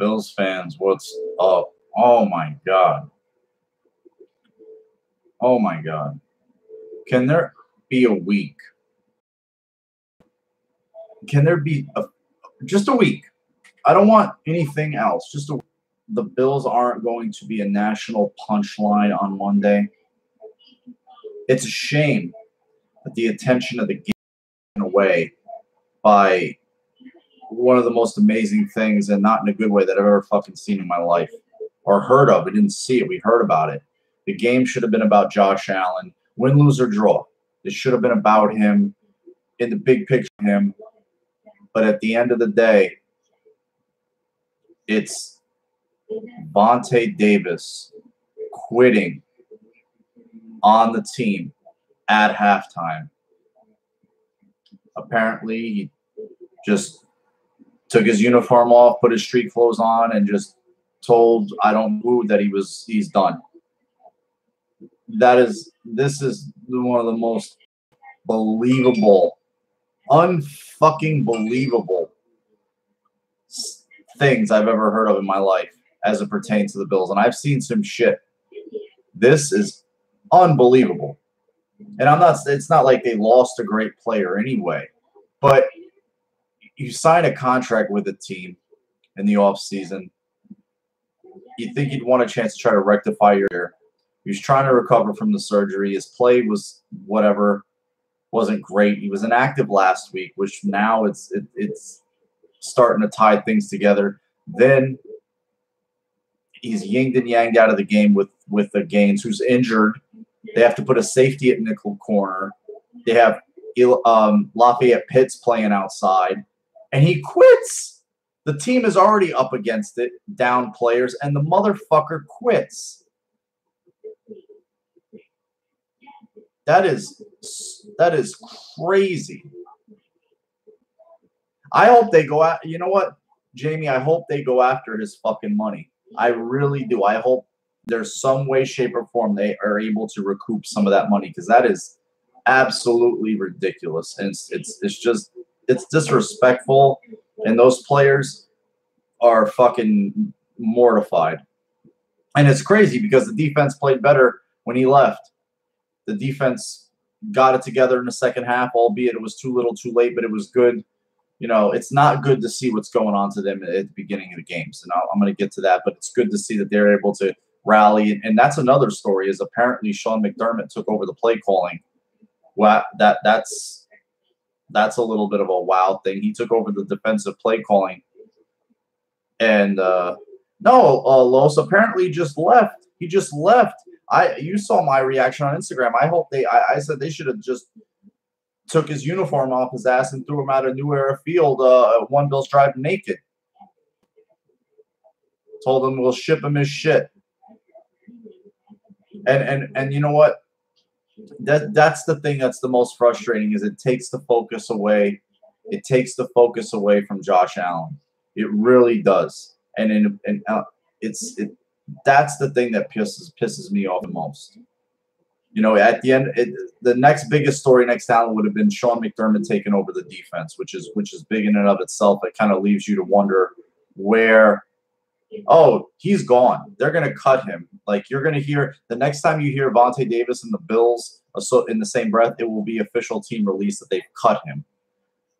Bills fans, what's up? Oh my God. Oh my God. Can there be a week? Can there be just a week? I don't want anything else. The Bills aren't going to be a national punchline on Monday. It's a shame that the attention of the game is taken away by one of the most amazing things, and not in a good way, that I've ever fucking seen in my life or heard of. We didn't see it. We heard about it. The game should have been about Josh Allen. Win, lose, or draw. It should have been about him, in the big picture of him. But at the end of the day, it's Vontae Davis quitting on the team at halftime. Apparently, he just took his uniform off, put his street clothes on, and just told I don't know that he's done. This is one of the most believable, unfucking believable things I've ever heard of in my life as it pertains to the Bills. And I've seen some shit. This is unbelievable. And it's not like they lost a great player anyway, but you sign a contract with a team in the offseason. You think you'd want a chance to try to rectify your year. He was trying to recover from the surgery. His play was whatever, wasn't great. He was inactive last week, which now it's starting to tie things together. Then he's yinged and yanged out of the game with the Gaines, who's injured. They have to put a safety at nickel corner. They have Lafayette Pitts playing outside, and he quits. The team is already up against it, down players, and the motherfucker quits. That is crazy. I hope they go out. You know what, Jamie? I hope they go after his fucking money. I really do. I hope there's some way, shape, or form they are able to recoup some of that money, because that is absolutely ridiculous. And it's disrespectful. And those players are fucking mortified. And it's crazy because the defense played better when he left. The defense got it together in the second half, albeit it was too little too late, but it was good. You know, it's not good to see what's going on to them at the beginning of the games. And I'm going to get to that, but it's good to see that they're able to rally. And that's another story, is apparently Sean McDermott took over the play calling. Wow, that's a little bit of a wow thing. He took over the defensive play calling. And Los apparently just left. He just left. You saw my reaction on Instagram. I said they should have just took his uniform off his ass and threw him out of New Era Field, one Bills Drive naked. Told him we'll ship him his shit. And you know what? That's the thing that's the most frustrating, is it takes the focus away. It takes the focus away from Josh Allen. It really does. And that's the thing that pisses me off the most. You know, at the end, the next biggest story next down would have been Sean McDermott taking over the defense, which is big in and of itself. It kind of leaves you to wonder where, he's gone. They're going to cut him. Like, you're going to hear, the next time you hear Vontae Davis and the Bills in the same breath, it will be official team release that they've cut him.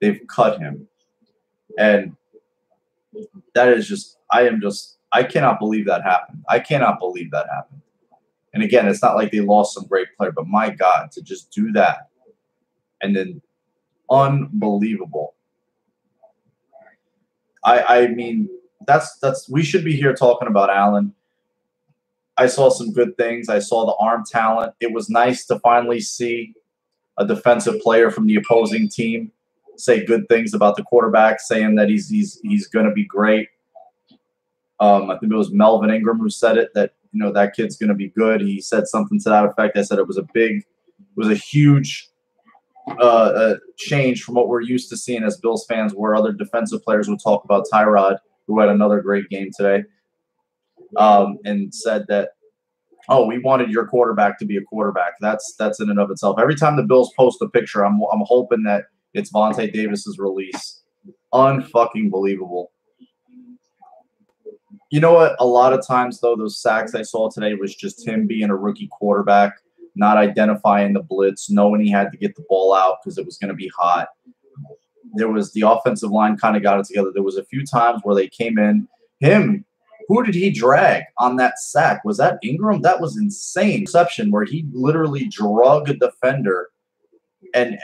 They've cut him. And that is just, I cannot believe that happened. I cannot believe that happened. And again, it's not like they lost some great player, but my God, to just do that, and then unbelievable. I mean, that's we should be here talking about Allen. I saw some good things. I saw the arm talent. It was nice to finally see a defensive player from the opposing team say good things about the quarterback, saying that he's going to be great. I think it was Melvin Ingram who said it, that, you know, that kid's going to be good. He said something to that effect. I said it was a huge change from what we're used to seeing as Bills fans, where other defensive players would talk about Tyrod, who had another great game today, and said that, we wanted your quarterback to be a quarterback. That's in and of itself. Every time the Bills post a picture, I'm hoping that it's Vontae Davis's release. Unfucking believable. You know what? A lot of times, though, those sacks I saw today was just him being a rookie quarterback, not identifying the blitz, knowing he had to get the ball out because it was going to be hot. There was the offensive line kind of got it together. There was a few times where they came in. Who did he drag on that sack? Was that Ingram? That was insane. Reception where he literally drug a defender and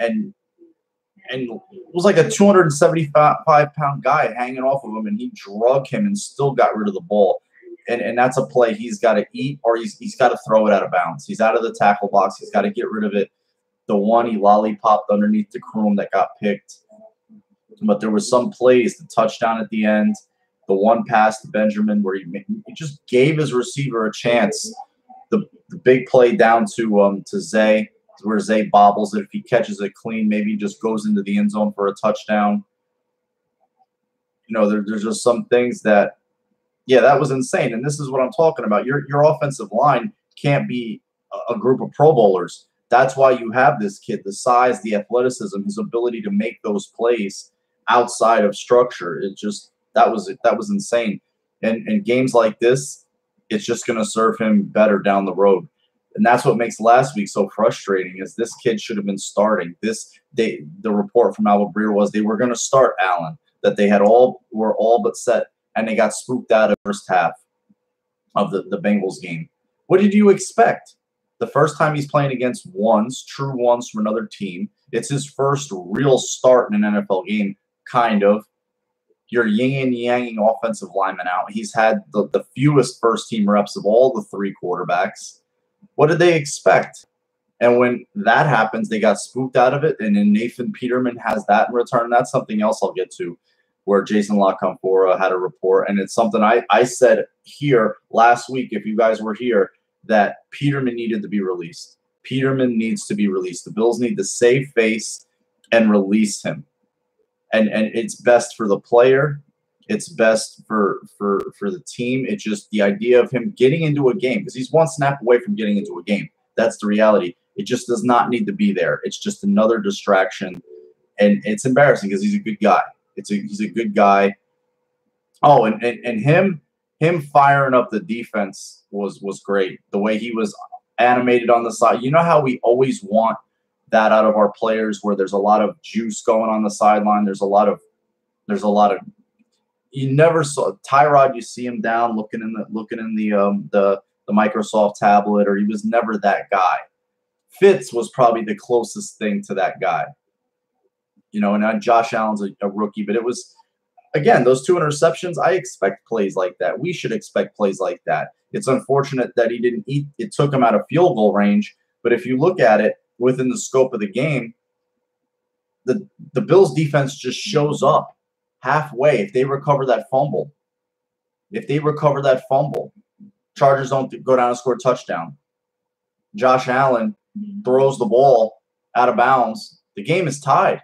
it was like a 275-pound guy hanging off of him, and he drug him and still got rid of the ball. And that's a play he's got to eat, or he's got to throw it out of bounds. He's out of the tackle box. He's got to get rid of it. The one he lollipopped underneath the Kroom that got picked. But there was some plays, the touchdown at the end, the one pass to Benjamin where he just gave his receiver a chance. The big play down to Zay, where Zay bobbles it. If he catches it clean, maybe he just goes into the end zone for a touchdown. You know, there's just some things that, yeah, that was insane. And this is what I'm talking about. Your offensive line can't be a group of Pro Bowlers. That's why you have this kid, the size, the athleticism, his ability to make those plays outside of structure. It just that was insane. And games like this, it's just going to serve him better down the road. And that's what makes last week so frustrating, is this kid should have been starting. The report from Albert Breer was they were going to start Allen, that they were all but set, and they got spooked out of the first half of the Bengals game. What did you expect? The first time he's playing against true ones from another team. It's his first real start in an NFL game, kind of. You're yin and yanging offensive linemen out. He's had the fewest first-team reps of all the three quarterbacks. What did they expect? And when that happens, they got spooked out of it, and then Nathan Peterman has that in return. That's something else I'll get to, where Jason LaConfora had a report, and it's something I said here last week, if you guys were here, that Peterman needed to be released. Peterman needs to be released. The Bills need to save face and release him. And it's best for the player. It's best for the team. It's just the idea of him getting into a game, because he's one snap away from getting into a game. That's the reality. It just does not need to be there. It's just another distraction, and it's embarrassing because he's a good guy. He's a good guy. Oh, and him firing up the defense was great. The way he was animated on the side. You know how we always want that out of our players, where there's a lot of juice going on the sideline. There's a lot of you never saw Tyrod. You see him down looking in the Microsoft tablet, or he was never that guy. Fitz was probably the closest thing to that guy. You know, and Josh Allen's a rookie, but it was, again, those 2 interceptions. I expect plays like that. We should expect plays like that. It's unfortunate that he didn't eat. It took him out of field goal range. But if you look at it within the scope of the game, the Bills defense just shows up halfway. If they recover that fumble, Chargers don't go down and score a touchdown. Josh Allen throws the ball out of bounds. The game is tied.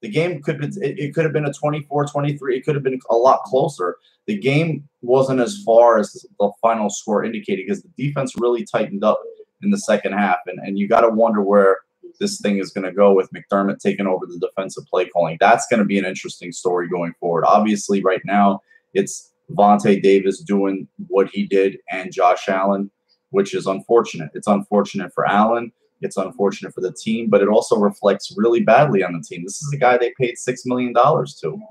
The game could have been a 24-23. It could have been a lot closer. The game wasn't as far as the final score indicated, because the defense really tightened up in the second half. And you got to wonder where this thing is going to go with McDermott taking over the defensive play calling. That's going to be an interesting story going forward. Obviously, right now, it's Vontae Davis doing what he did and Josh Allen, which is unfortunate. It's unfortunate for Allen. It's unfortunate for the team, but it also reflects really badly on the team. This is a guy they paid $6 million to.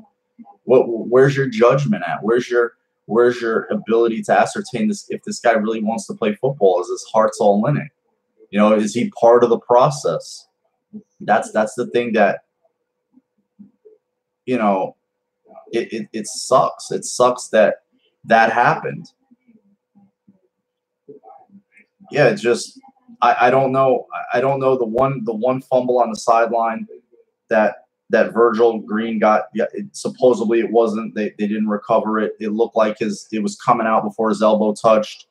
Where's your judgment at? Where's your ability to ascertain this, if this guy really wants to play football? Is his heart's all in it? You know, is he part of the process? That's the thing that, you know, it sucks. It sucks that happened. Yeah, it's just I don't know. I don't know the one fumble on the sideline that Virgil Green got. Yeah, supposedly it wasn't. They didn't recover it. It looked like it was coming out before his elbow touched.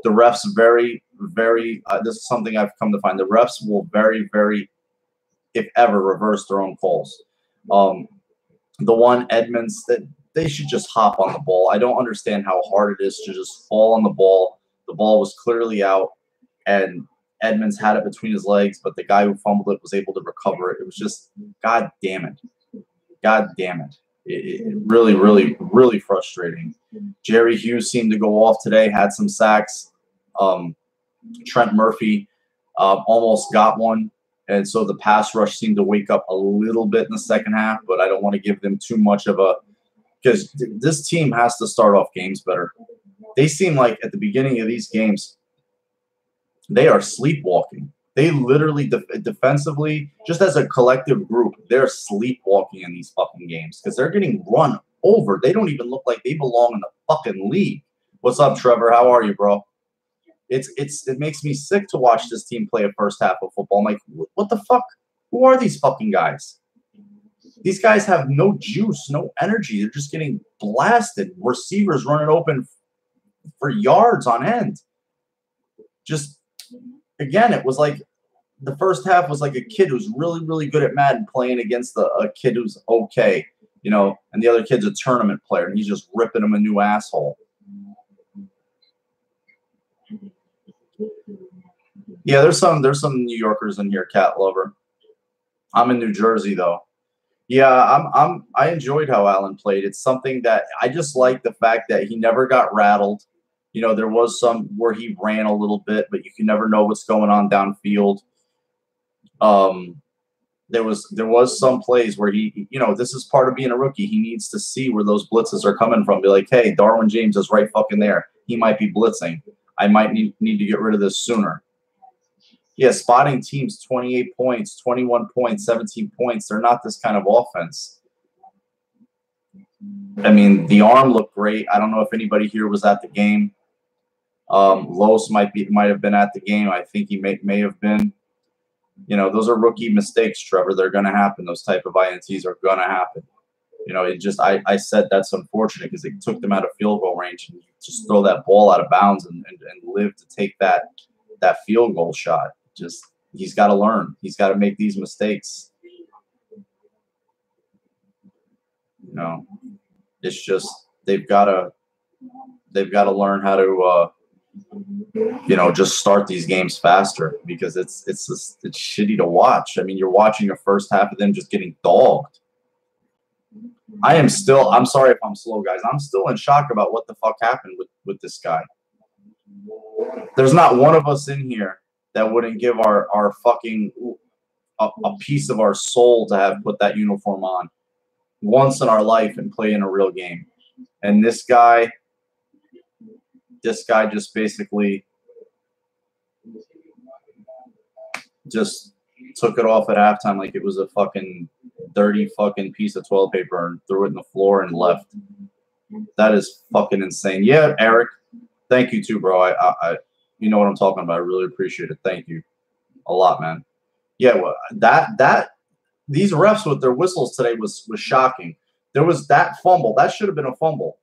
The refs very, very. This is something I've come to find. The refs will very, very, if ever, reverse their own calls. The one Edmonds, that they should just hop on the ball. I don't understand how hard it is to just fall on the ball. The ball was clearly out, and Edmonds had it between his legs, but the guy who fumbled it was able to recover it. It was just, God damn it. God damn it. It really, really, really frustrating. Jerry Hughes seemed to go off today, had some sacks. Trent Murphy almost got one. And so the pass rush seemed to wake up a little bit in the second half, but I don't want to give them too much of a – because this team has to start off games better. They seem like at the beginning of these games, they are sleepwalking. They literally, defensively, just as a collective group, they're sleepwalking in these fucking games because they're getting run over. They don't even look like they belong in the fucking league. What's up, Trevor? How are you, bro? It makes me sick to watch this team play a first half of football. I'm like, what the fuck? Who are these fucking guys? These guys have no juice, no energy. They're just getting blasted. Receivers running open for yards on end. Just, again, it was like the first half was like a kid who's really, really good at Madden playing against a kid who's okay, you know, and the other kid's a tournament player, and he's just ripping him a new asshole. Yeah, there's some New Yorkers in here, Cat Lover. I'm in New Jersey though. Yeah, I enjoyed how Allen played. It's something that I just like the fact that he never got rattled. You know, there was some where he ran a little bit, but you can never know what's going on downfield. There was some plays where he, you know, this is part of being a rookie. He needs to see where those blitzes are coming from. Be like, hey, Darwin James is right fucking there. He might be blitzing. I might need to get rid of this sooner. Yeah, spotting teams 28 points, 21 points, 17 points. They're not this kind of offense. I mean, the arm looked great. I don't know if anybody here was at the game. Los might have been at the game. I think he may have been. You know, those are rookie mistakes, Trevor. They're going to happen. Those type of INTs are going to happen. You know, it just I said that's unfortunate because it took them out of field goal range, and you just throw that ball out of bounds and live to take that field goal shot. Just he's got to learn. He's got to make these mistakes. You know, it's just they've got to learn how to you know, just start these games faster because it's shitty to watch. I mean, you're watching a first half of them just getting dogged. I'm sorry if I'm slow, guys. I'm still in shock about what the fuck happened with this guy. There's not one of us in here that wouldn't give our fucking a piece of our soul to have put that uniform on once in our life and play in a real game. And this guy just basically just took it off at halftime like it was a fucking dirty fucking piece of toilet paper and threw it in the floor and left. That is fucking insane. Yeah, Eric, thank you too, bro. I you know what I'm talking about. I really appreciate it. Thank you a lot, man. Yeah, well, that these refs with their whistles today was shocking. There was that fumble. That should have been a fumble.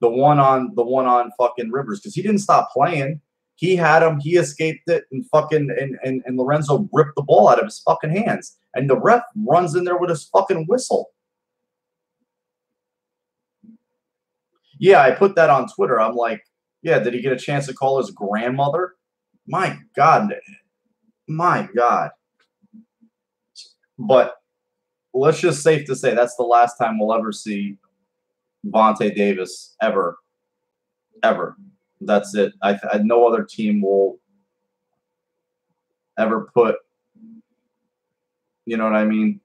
The one on fucking Rivers, because he didn't stop playing. He had him. He escaped it, and fucking and Lorenzo ripped the ball out of his fucking hands. And the ref runs in there with his fucking whistle. Yeah, I put that on Twitter. I'm like, yeah, did he get a chance to call his grandmother? My God. But let's just safe to say that's the last time we'll ever see Vontae Davis ever. That's it. No other team will ever put, you know what I mean,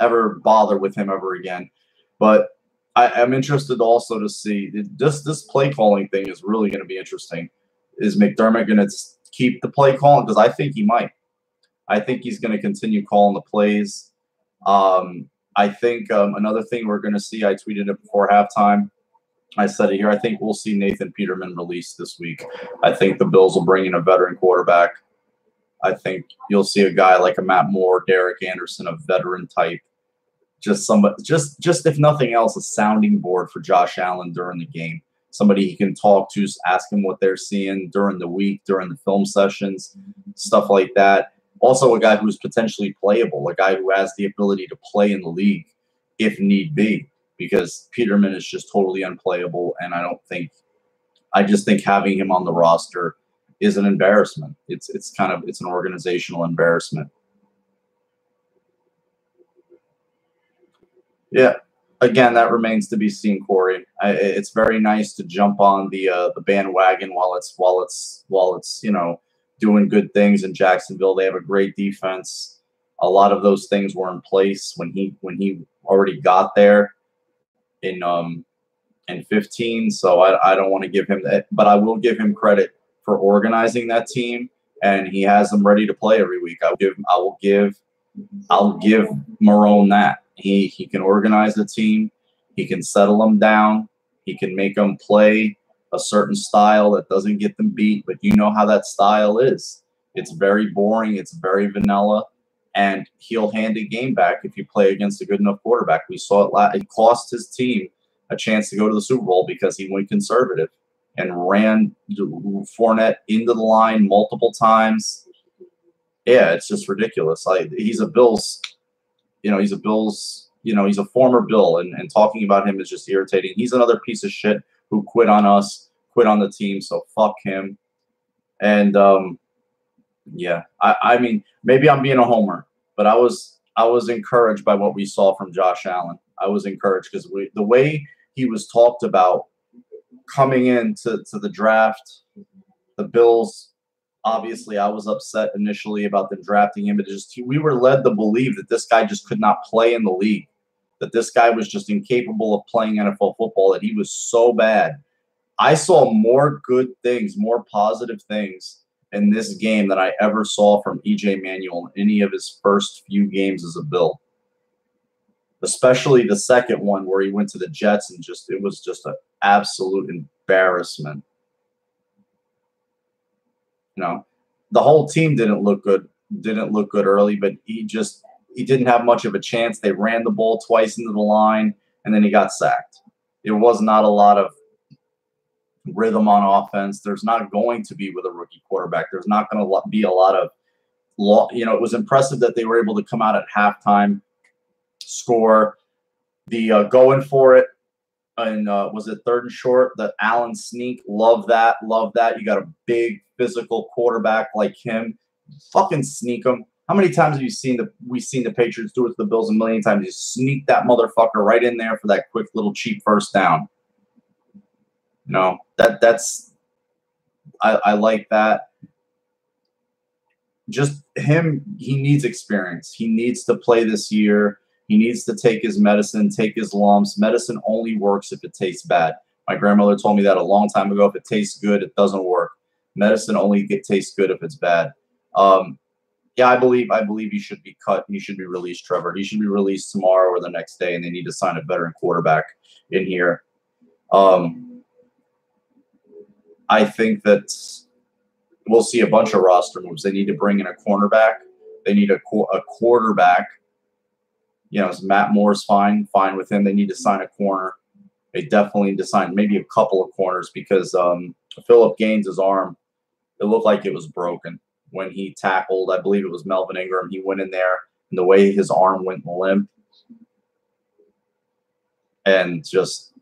ever bother with him ever again. But I'm interested also to see this play calling thing is really going to be interesting. Is McDermott going to keep the play calling? Because I think he might. I think he's going to continue calling the plays. I think another thing we're going to see, I tweeted it before halftime. I said it here. I think we'll see Nathan Peterman released this week. I think the Bills will bring in a veteran quarterback. I think you'll see a guy like a Matt Moore, Derek Anderson, a veteran type. Just somebody, just if nothing else, a sounding board for Josh Allen during the game. Somebody he can talk to, ask him what they're seeing during the week, during the film sessions, stuff like that. Also, a guy who's potentially playable, a guy who has the ability to play in the league if need be, because Peterman is just totally unplayable, and I just think having him on the roster is an embarrassment. It's an organizational embarrassment. Yeah. Again, that remains to be seen, Corey. It's very nice to jump on the bandwagon while it's doing good things in Jacksonville. They have a great defense. A lot of those things were in place when he already got there in 15. So I don't want to give him that, but I will give him credit for organizing that team, and he has them ready to play every week. I'll give Marone that. He can organize the team. He can settle them down. He can make them play a certain style that doesn't get them beat. But you know how that style is. It's very boring. It's very vanilla. And he'll hand a game back if you play against a good enough quarterback. We saw it. It cost his team a chance to go to the Super Bowl because he went conservative and ran Fournette into the line multiple times. Yeah, it's just ridiculous. He's a Bills. He's a former Bill, and talking about him is just irritating. He's another piece of shit who quit on us, quit on the team, so fuck him. And yeah, I mean, maybe I'm being a homer, but I was encouraged by what we saw from Josh Allen. I was encouraged because the way he was talked about coming into the draft, the Bills. Obviously, I was upset initially about them drafting him, but we were led to believe that this guy just could not play in the league, that this guy was just incapable of playing NFL football, that he was so bad. I saw more good things, more positive things in this game than I ever saw from E.J. Manuel in any of his first few games as a Bill, especially the second one where he went to the Jets and it was just an absolute embarrassment. The whole team didn't look good early, but he didn't have much of a chance. They ran the ball twice into the line, and then he got sacked. It was not a lot of rhythm on offense. There's not going to be with a rookie quarterback. There's not going to be a lot of it was impressive that they were able to come out at halftime, score the going for it. And was it 3rd and short? The Allen sneak. Love that. You got a big physical quarterback like him. Fucking sneak him. How many times have we've seen the Patriots do it to the Bills? A million times. You sneak that motherfucker right in there for that quick little cheap first down. I like that. Just him, he needs experience. He needs to play this year. He needs to take his medicine, take his lumps. Medicine only works if it tastes bad. My grandmother told me that a long time ago. If it tastes good, it doesn't work. Medicine only tastes good if it's bad. Yeah, I believe he should be cut. He should be released, Trevor. He should be released tomorrow or the next day, and they need to sign a veteran quarterback in here. I think that we'll see a bunch of roster moves. They need to bring in a cornerback. They need a quarterback. Matt Moore's fine with him. They need to sign a corner. They definitely need to sign maybe a couple of corners because Phillip Gaines' arm, it looked like it was broken when he tackled. I believe it was Melvin Ingram. He went in there, and the way his arm went limp, and it's just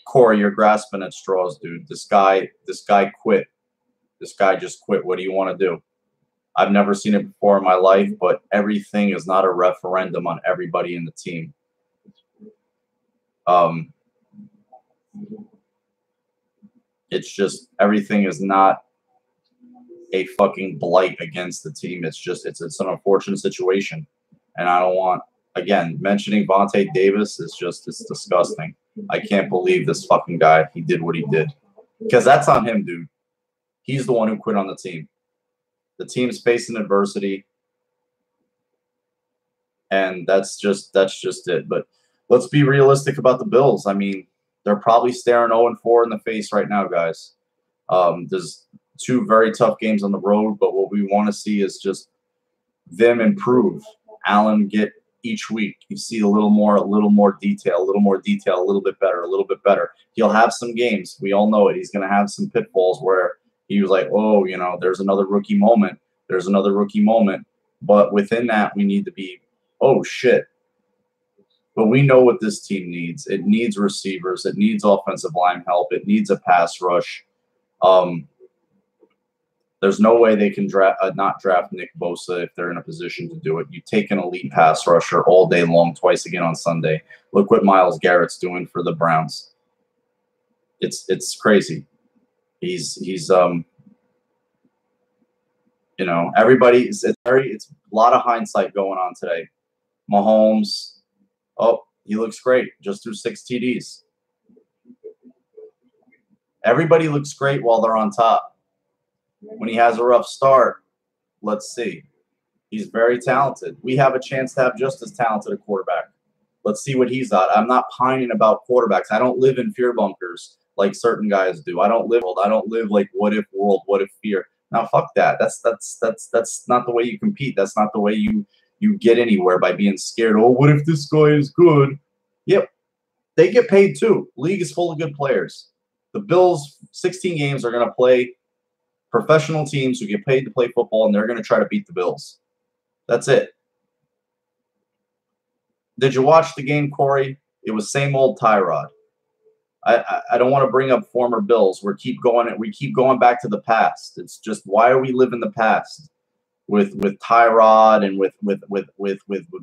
Corey, you're grasping at straws, dude. This guy quit. This guy just quit. What do you want to do? I've never seen it before in my life, but everything is not a referendum on everybody in the team. It's just everything is not a fucking blight against the team. It's an unfortunate situation, and I don't want, again, mentioning Vontae Davis it's disgusting. I can't believe this fucking guy. He did what he did because that's on him, dude. He's the one who quit on the team. The team's facing adversity, and that's just it. But let's be realistic about the Bills. I mean, they're probably staring 0-4 in the face right now, guys. There's 2 very tough games on the road, but what we want to see is just them improve. Allen get each week. You see a little more detail, a little bit better. He'll have some games. We all know it. He's going to have some pitfalls where he was like, oh, there's another rookie moment. But within that, we need to be, oh, shit. But we know what this team needs. It needs receivers. It needs offensive line help. It needs a pass rush. There's no way they can not draft Nick Bosa if they're in a position to do it. You take an elite pass rusher all day long, twice again on Sunday. Look what Myles Garrett's doing for the Browns. It's crazy. He's you know, everybody. It's a lot of hindsight going on today. Mahomes, oh, he looks great. Just threw 6 TDs. Everybody looks great while they're on top. When he has a rough start, let's see. He's very talented. We have a chance to have just as talented a quarterback. Let's see what he's at. I'm not pining about quarterbacks. I don't live in fear bunkers like certain guys do. I don't live like what if world, what if fear. Now fuck that. That's not the way you compete. That's not the way you get anywhere, by being scared. Oh, what if this guy is good? Yep. They get paid too. League is full of good players. The Bills, 16 games, are going to play professional teams who get paid to play football, and they're going to try to beat the Bills. That's it. Did you watch the game, Corey? It was same old Tyrod. I don't want to bring up former Bills. We keep going back to the past. It's just, why are we living the past with Tyrod and with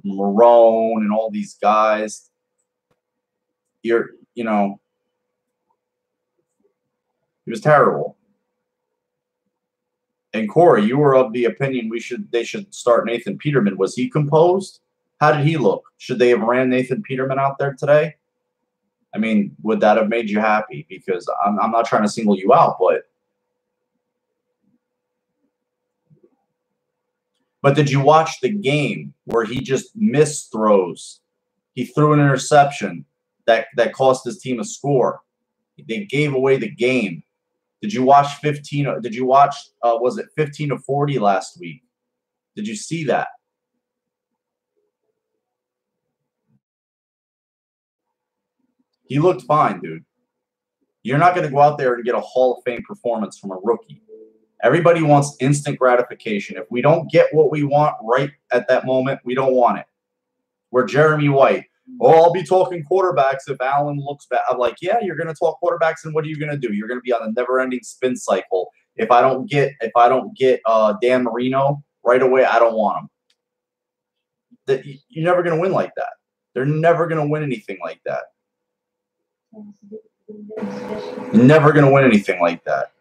Marone and all these guys? You know, it was terrible. And Corey, you were of the opinion they should start Nathan Peterman. Was he composed? How did he look? Should they have ran Nathan Peterman out there today? I mean, would that have made you happy? Because I'm not trying to single you out, but did you watch the game where he just missed throws? He threw an interception that cost his team a score. They gave away the game. Did you watch 15? Did you watch? Was it 15-40 last week? Did you see that? He looked fine, dude. You're not going to go out there and get a Hall of Fame performance from a rookie. Everybody wants instant gratification. If we don't get what we want right at that moment, we don't want it. We're Jeremy White. Oh, I'll be talking quarterbacks if Allen looks bad. I'm like, yeah, you're going to talk quarterbacks, and what are you going to do? You're going to be on a never-ending spin cycle. If I don't get Dan Marino right away, I don't want him. You're never going to win like that. They're never going to win anything like that. Never going to win anything like that.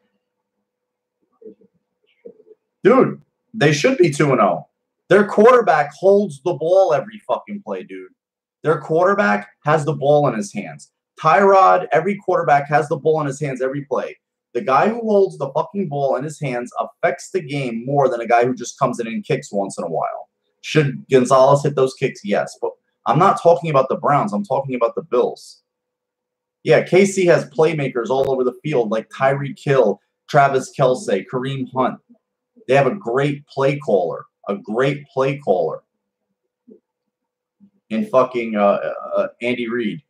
Dude, they should be 2-0. Their quarterback holds the ball every fucking play, dude. Their quarterback has the ball in his hands. Tyrod, every quarterback has the ball in his hands every play. The guy who holds the fucking ball in his hands affects the game more than a guy who just comes in and kicks once in a while. Should Gonzalez hit those kicks? Yes. But I'm not talking about the Browns. I'm talking about the Bills. Yeah, KC has playmakers all over the field like Tyreek Hill, Travis Kelce, Kareem Hunt. They have a great play caller. In fucking Andy Reid.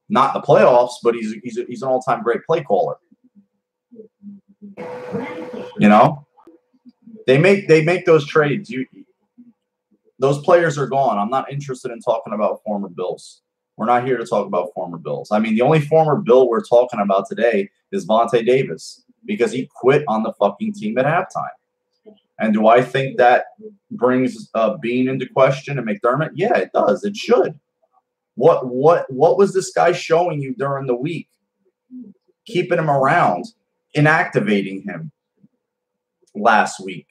Not in the playoffs, but he's an all-time great play caller. You know? They make those trades. Those players are gone. I'm not interested in talking about former Bills. We're not here to talk about former Bills. I mean, the only former Bill we're talking about today is Vontae Davis because he quit on the fucking team at halftime. And do I think that brings Bean into question and McDermott? Yeah, it does. It should. What was this guy showing you during the week? Keeping him around, inactivating him last week,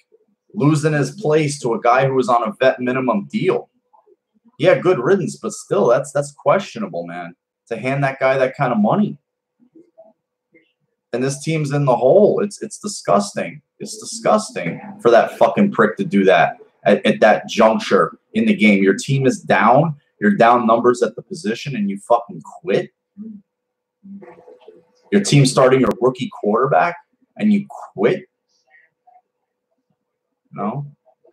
losing his place to a guy who was on a vet minimum deal. Yeah, good riddance, but still, that's questionable, man. To hand that guy that kind of money. And this team's in the hole. It's disgusting. It's disgusting for that fucking prick to do that at that juncture in the game. Your team is down. You're down numbers at the position, and you fucking quit. Your team's starting a rookie quarterback, and you quit. No.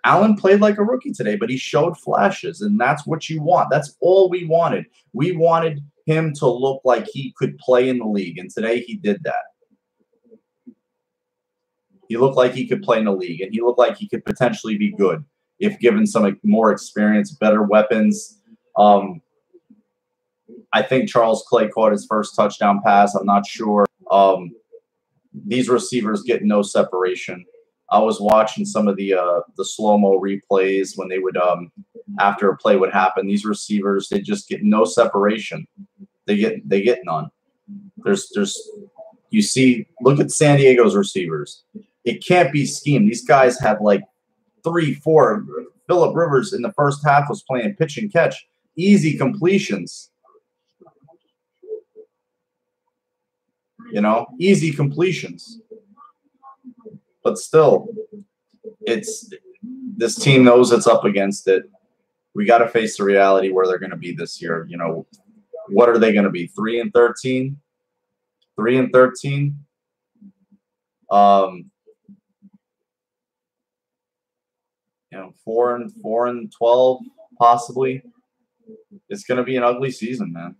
Allen played like a rookie today, but he showed flashes, and that's what you want. That's all we wanted. We wanted him to look like he could play in the league, and today he did that. He looked like he could play in the league, and he looked like he could potentially be good if given some more experience, better weapons. I think Charles Clay caught his first touchdown pass. I'm not sure. These receivers get no separation. I was watching some of the slow-mo replays when they would after a play would happen. These receivers, they just get no separation. They get none. There's you see, look at San Diego's receivers. It can't be schemed. These guys had like 3, 4. Phillip Rivers in the first half was playing pitch and catch, easy completions. You know, easy completions. But still, this team knows it's up against it. We got to face the reality where they're going to be this year. You know, what are they going to be? 3-13, 3-13. You know, 4-12 possibly. It's going to be an ugly season, man.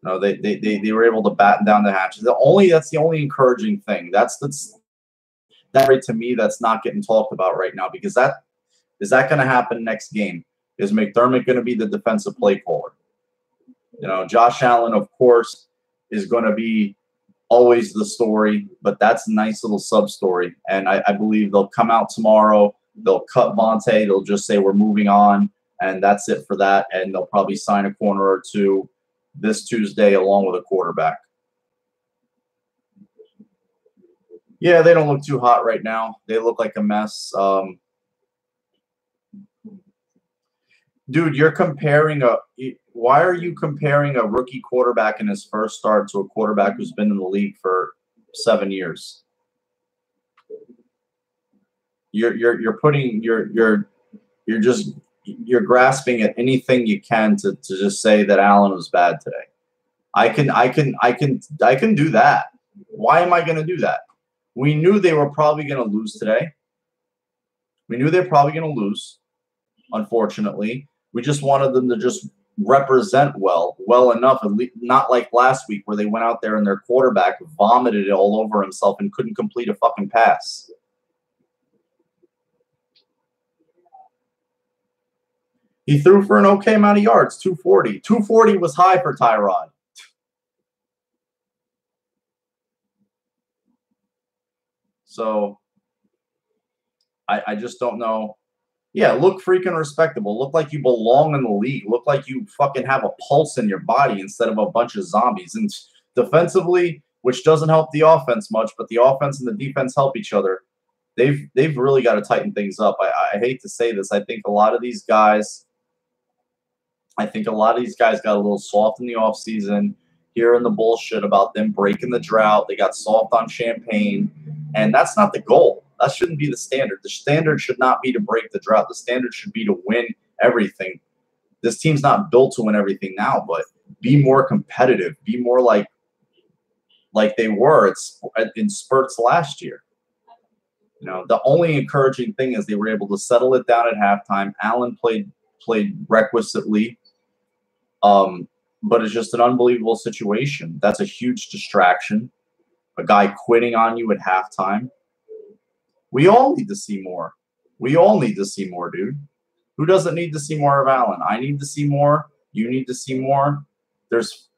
No, they were able to batten down the hatches. That's the only encouraging thing. That right to me, that's not getting talked about right now, because is that going to happen next game? Is McDermott going to be the defensive play caller? You know, Josh Allen, of course, is going to be always the story, but that's a nice little sub story. And I believe they'll come out tomorrow. They'll cut Vontae. They'll just say we're moving on, and that's it for that. And they'll probably sign a corner or two this Tuesday along with a quarterback. Yeah, they don't look too hot right now. They look like a mess. Dude, you're comparing why are you comparing a rookie quarterback in his first start to a quarterback who's been in the league for 7 years? You're grasping at anything you can to just say that Allen was bad today. I can do that. Why am I going to do that? We knew they were probably going to lose today. We knew they were probably going to lose. Unfortunately, we just wanted them to just represent well enough, at least not like last week where they went out there and their quarterback vomited it all over himself and couldn't complete a fucking pass. He threw for an okay amount of yards, 240. 240 was high for Tyrod. So I just don't know. Yeah, look freaking respectable. Look like you belong in the league. Look like you fucking have a pulse in your body instead of a bunch of zombies. And defensively, which doesn't help the offense much, but the offense and the defense help each other. They've really got to tighten things up. I hate to say this. I think a lot of these guys got a little soft in the offseason, hearing the bullshit about them breaking the drought. They got soft on champagne, and that's not the goal. That shouldn't be the standard. The standard should not be to break the drought. The standard should be to win everything. This team's not built to win everything now, but be more competitive. Be more like they were in spurts last year. You know, the only encouraging thing is they were able to settle it down at halftime. Allen played requisitely. But it's just an unbelievable situation. That's a huge distraction. A guy quitting on you at halftime. We all need to see more. We all need to see more, dude. Who doesn't need to see more of Allen? I need to see more. You need to see more. There's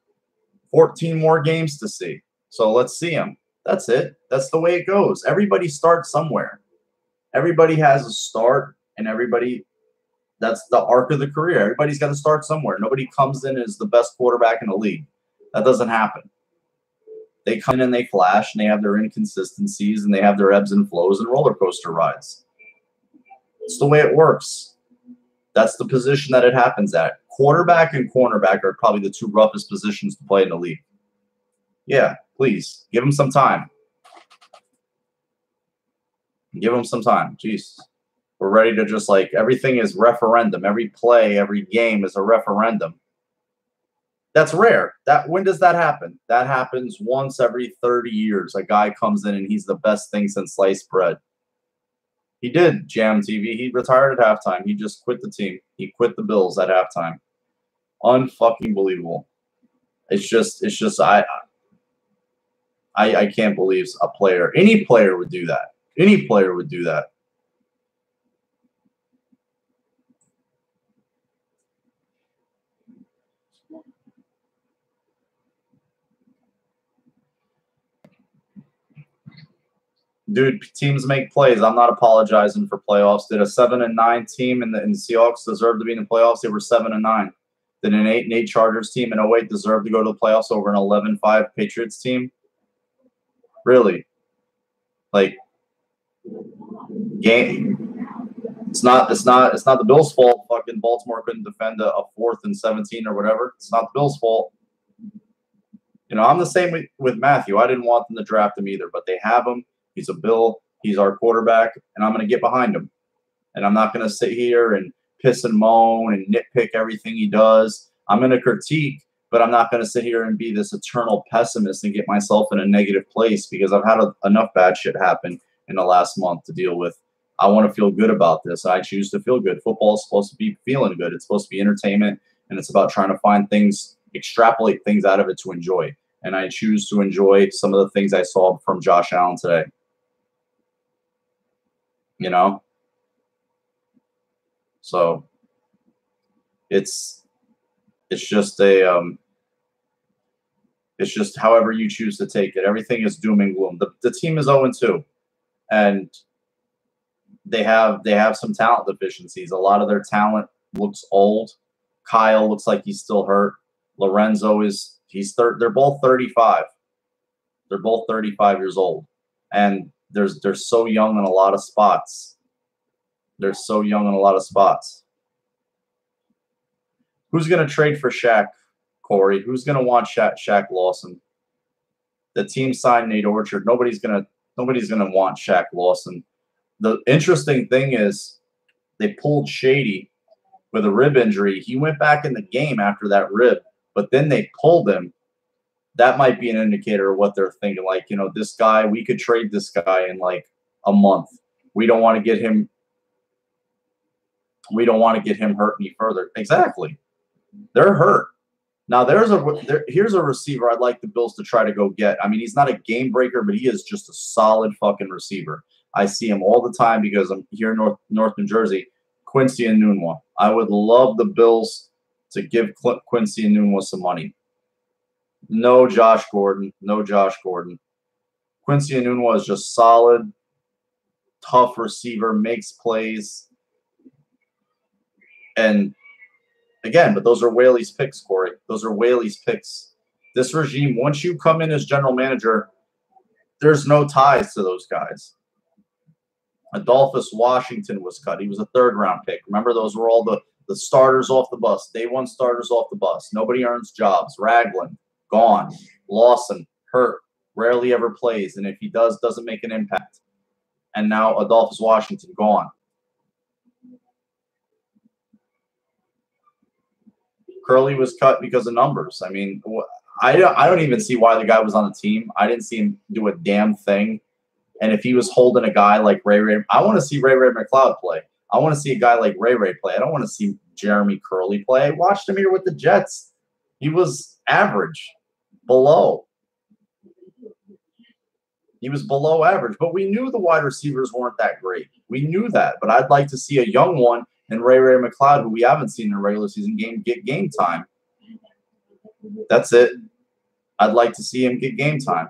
14 more games to see. So let's see them. That's it. That's the way it goes. Everybody starts somewhere. Everybody has a start, and that's the arc of the career. Everybody's got to start somewhere. Nobody comes in as the best quarterback in the league. That doesn't happen. They come in and they flash, and they have their inconsistencies, and they have their ebbs and flows and roller coaster rides. It's the way it works. That's the position that it happens at. Quarterback and cornerback are probably the two roughest positions to play in the league. Yeah, please. Give them some time. Give them some time. Jeez. We're ready to just everything is referendum. Every play, every game is a referendum. That's rare. When does that happen? That happens once every 30 years. A guy comes in and he's the best thing since sliced bread. He did Jam TV. He retired at halftime. He just quit the team. He quit the Bills at halftime. Unfucking believable. It's just I can't believe any player would do that. Any player would do that. Dude, teams make plays. I'm not apologizing for playoffs. Did a 7-9 team in the Seahawks deserve to be in the playoffs? They were 7-9. Did an 8-8 Chargers team in 08 deserve to go to the playoffs over an 11-5 Patriots team? Really? Like, game. It's not the Bills' fault. Fucking Baltimore couldn't defend a 4th and 17 or whatever. It's not the Bills' fault. You know, I'm the same with Matthew. I didn't want them to draft him either, but they have him. He's a Bill. He's our quarterback, and I'm going to get behind him. And I'm not going to sit here and piss and moan and nitpick everything he does. I'm going to critique, but I'm not going to sit here and be this eternal pessimist and get myself in a negative place because I've had enough bad shit happen in the last month to deal with. I want to feel good about this. I choose to feel good. Football is supposed to be feeling good. It's supposed to be entertainment, and it's about trying to find things, extrapolate things out of it to enjoy. And I choose to enjoy some of the things I saw from Josh Allen today. You know? So it's just it's just however you choose to take it. Everything is doom and gloom. The team is 0-2, and they have some talent deficiencies. A lot of their talent looks old. Kyle looks like he's still hurt. Lorenzo they're both 35. They're both 35 years old, and they're so young in a lot of spots. They're so young in a lot of spots. Who's going to trade for Shaq, Corey? Who's going to want Shaq Lawson? The team signed Nate Orchard. Nobody's going to want Shaq Lawson. The interesting thing is they pulled Shady with a rib injury. He went back in the game after that rib, but then they pulled him. That might be an indicator of what they're thinking. Like, you know, this guy, we could trade this guy in like a month. We don't want to get him. We don't want to get him hurt any further. Exactly. They're hurt. Now, here's a receiver I'd like the Bills to try to go get. I mean, he's not a game breaker, but he is just a solid fucking receiver. I see him all the time because I'm here in North New Jersey. Quincy Enunwa. I would love the Bills to give Quincy Enunwa some money. No Josh Gordon. No Josh Gordon. Quincy Enunwa is just solid, tough receiver, makes plays. And again, but those are Whaley's picks, Corey. Those are Whaley's picks. This regime, once you come in as general manager, there's no ties to those guys. Adolphus Washington was cut. He was a 3rd-round pick. Remember, those were all the starters off the bus. Day 1 starters off the bus. Nobody earns jobs. Ragland, gone. Lawson, hurt. Rarely ever plays. And if he does, doesn't make an impact. And now Adolphus Washington, gone. Curley was cut because of numbers. I mean, I don't even see why the guy was on the team. I didn't see him do a damn thing. And if he was holding a guy like Ray, I want to see Ray McLeod play. I want to see a guy like Ray play. I don't want to see Jeremy Curley play. I watched him here with the Jets. He was average, below. He was below average. But we knew the wide receivers weren't that great. We knew that. But I'd like to see a young one and Ray McLeod, who we haven't seen in a regular season game, get game time. That's it. I'd like to see him get game time.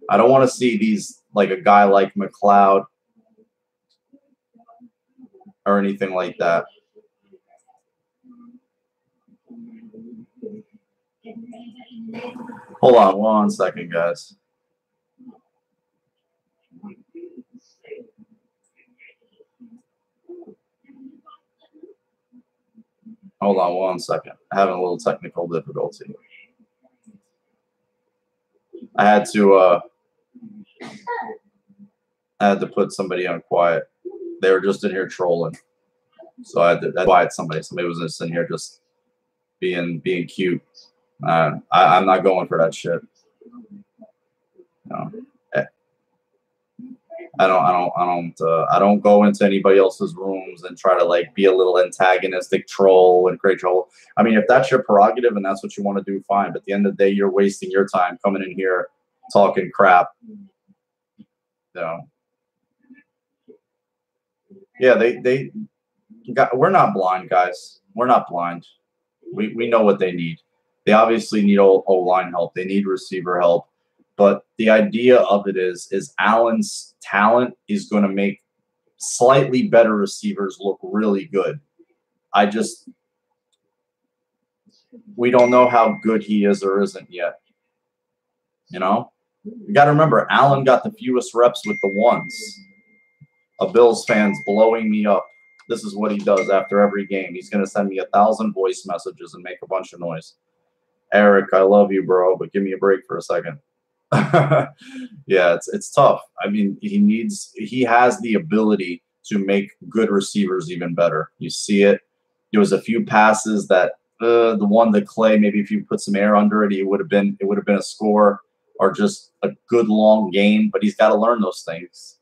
I don't want to see these, like a guy like McLeod or anything like that. Hold on 1 second, guys. Hold on 1 second. I'm having a little technical difficulty. I had to put somebody on quiet. They were just in here trolling, so I had to quiet somebody. Somebody was just in here just being cute. I'm not going for that shit. No. I don't go into anybody else's rooms and try to like be a little antagonistic troll and create trouble. I mean, if that's your prerogative and that's what you want to do, fine. But at the end of the day, you're wasting your time coming in here talking crap. Yeah, we're not blind, guys. We're not blind. We know what they need. They obviously need O-line help. They need receiver help. But the idea of it is Allen's talent is going to make slightly better receivers look really good. We don't know how good he is or isn't yet. You know, you got to remember, Allen got the fewest reps with the ones. A Bills fan's blowing me up. This is what he does after every game. He's going to send me 1,000 voice messages and make a bunch of noise. Eric, I love you, bro, but give me a break for a second. Yeah, it's tough. I mean, he has the ability to make good receivers even better. You see it. There was a few passes that the one to Clay, maybe if you put some air under it, it would have been a score or just a good long game. But he's got to learn those things.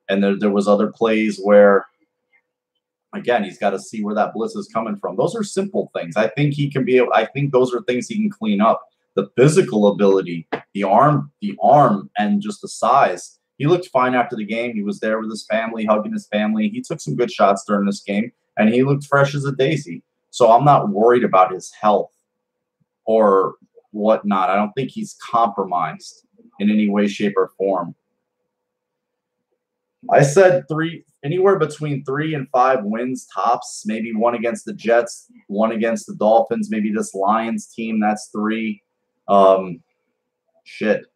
And there was other plays where, again, he's got to see where that blitz is coming from. Those are simple things. I think he can be. I think those are things he can clean up. The physical ability, the arm, and just the size. He looked fine after the game. He was there with his family, hugging his family. He took some good shots during this game, and he looked fresh as a daisy. So I'm not worried about his health or whatnot. I don't think he's compromised in any way, shape, or form. I said anywhere between 3 and 5 wins tops. Maybe one against the Jets, one against the Dolphins. Maybe this Lions team, that's 3. Shit,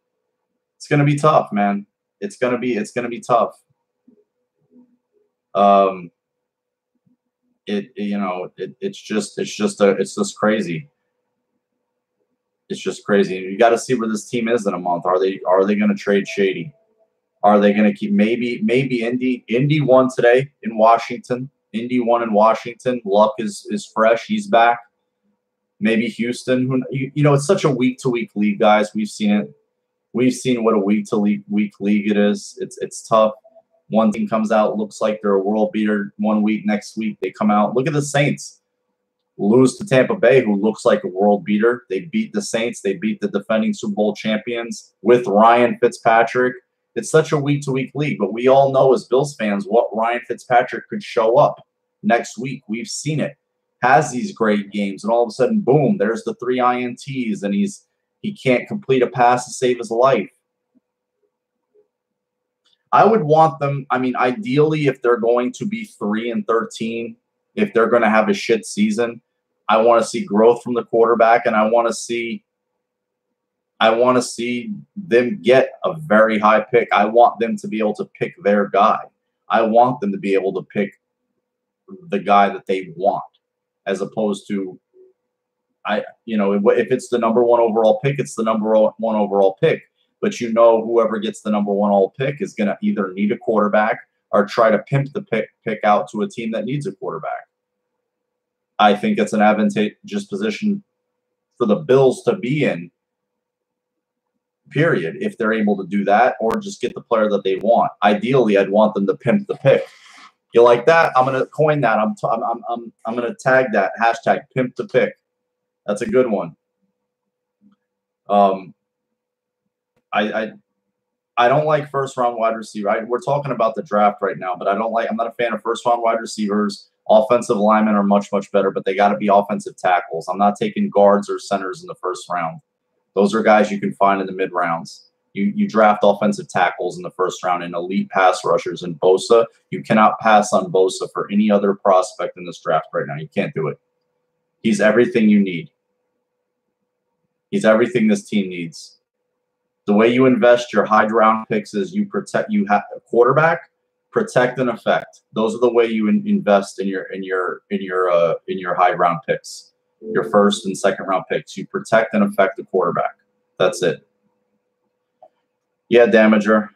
it's gonna be tough, man. It's gonna be tough. It's just crazy. It's just crazy. You got to see where this team is in a month. Are they going to trade Shady? Are they going to keep maybe Indy won today in Washington. Indy won in Washington. Luck is fresh. He's back. Maybe Houston. It's such a week-to-week league, guys. We've seen it. We've seen what a week-to-week league it is. It's tough. One team comes out, looks like they're a world beater 1 week. Next week, they come out. Look at the Saints. Lose to Tampa Bay, who looks like a world beater. They beat the Saints. They beat the defending Super Bowl champions with Ryan Fitzpatrick. It's such a week-to-week league, but we all know as Bills fans what Ryan Fitzpatrick could show up next week. We've seen it. Has these great games, and all of a sudden, boom, there's the 3 INTs, and he can't complete a pass to save his life. I would want them, I mean, ideally, if they're going to be 3-13, if they're going to have a shit season, I want to see growth from the quarterback, and I want to see them get a very high pick. I want them to be able to pick their guy. I want them to be able to pick the guy that they want, as opposed to, if it's the number 1 overall pick, it's the number 1 overall pick. But whoever gets the number 1 overall pick is going to either need a quarterback or try to pimp the pick out to a team that needs a quarterback. I think it's an advantageous position for the Bills to be in, period, if they're able to do that or just get the player that they want. Ideally, I'd want them to pimp the pick. You like that? I'm going to coin that. I'm going to tag that hashtag pimp the pick. That's a good one. I don't like first-round wide receiver. We're talking about the draft right now, but I'm not a fan of first-round wide receivers. Offensive linemen are much, much better, but they got to be offensive tackles. I'm not taking guards or centers in the first round. Those are guys you can find in the mid-rounds. You draft offensive tackles in the first round and elite pass rushers. And Bosa, you cannot pass on Bosa for any other prospect in this draft right now. You can't do it. He's everything you need. He's everything this team needs. The way you invest your high round picks is you have a quarterback, protect and affect. Those are the way you invest in your high round picks, your first and second round picks. You protect and affect the quarterback. That's it. Yeah, Damager.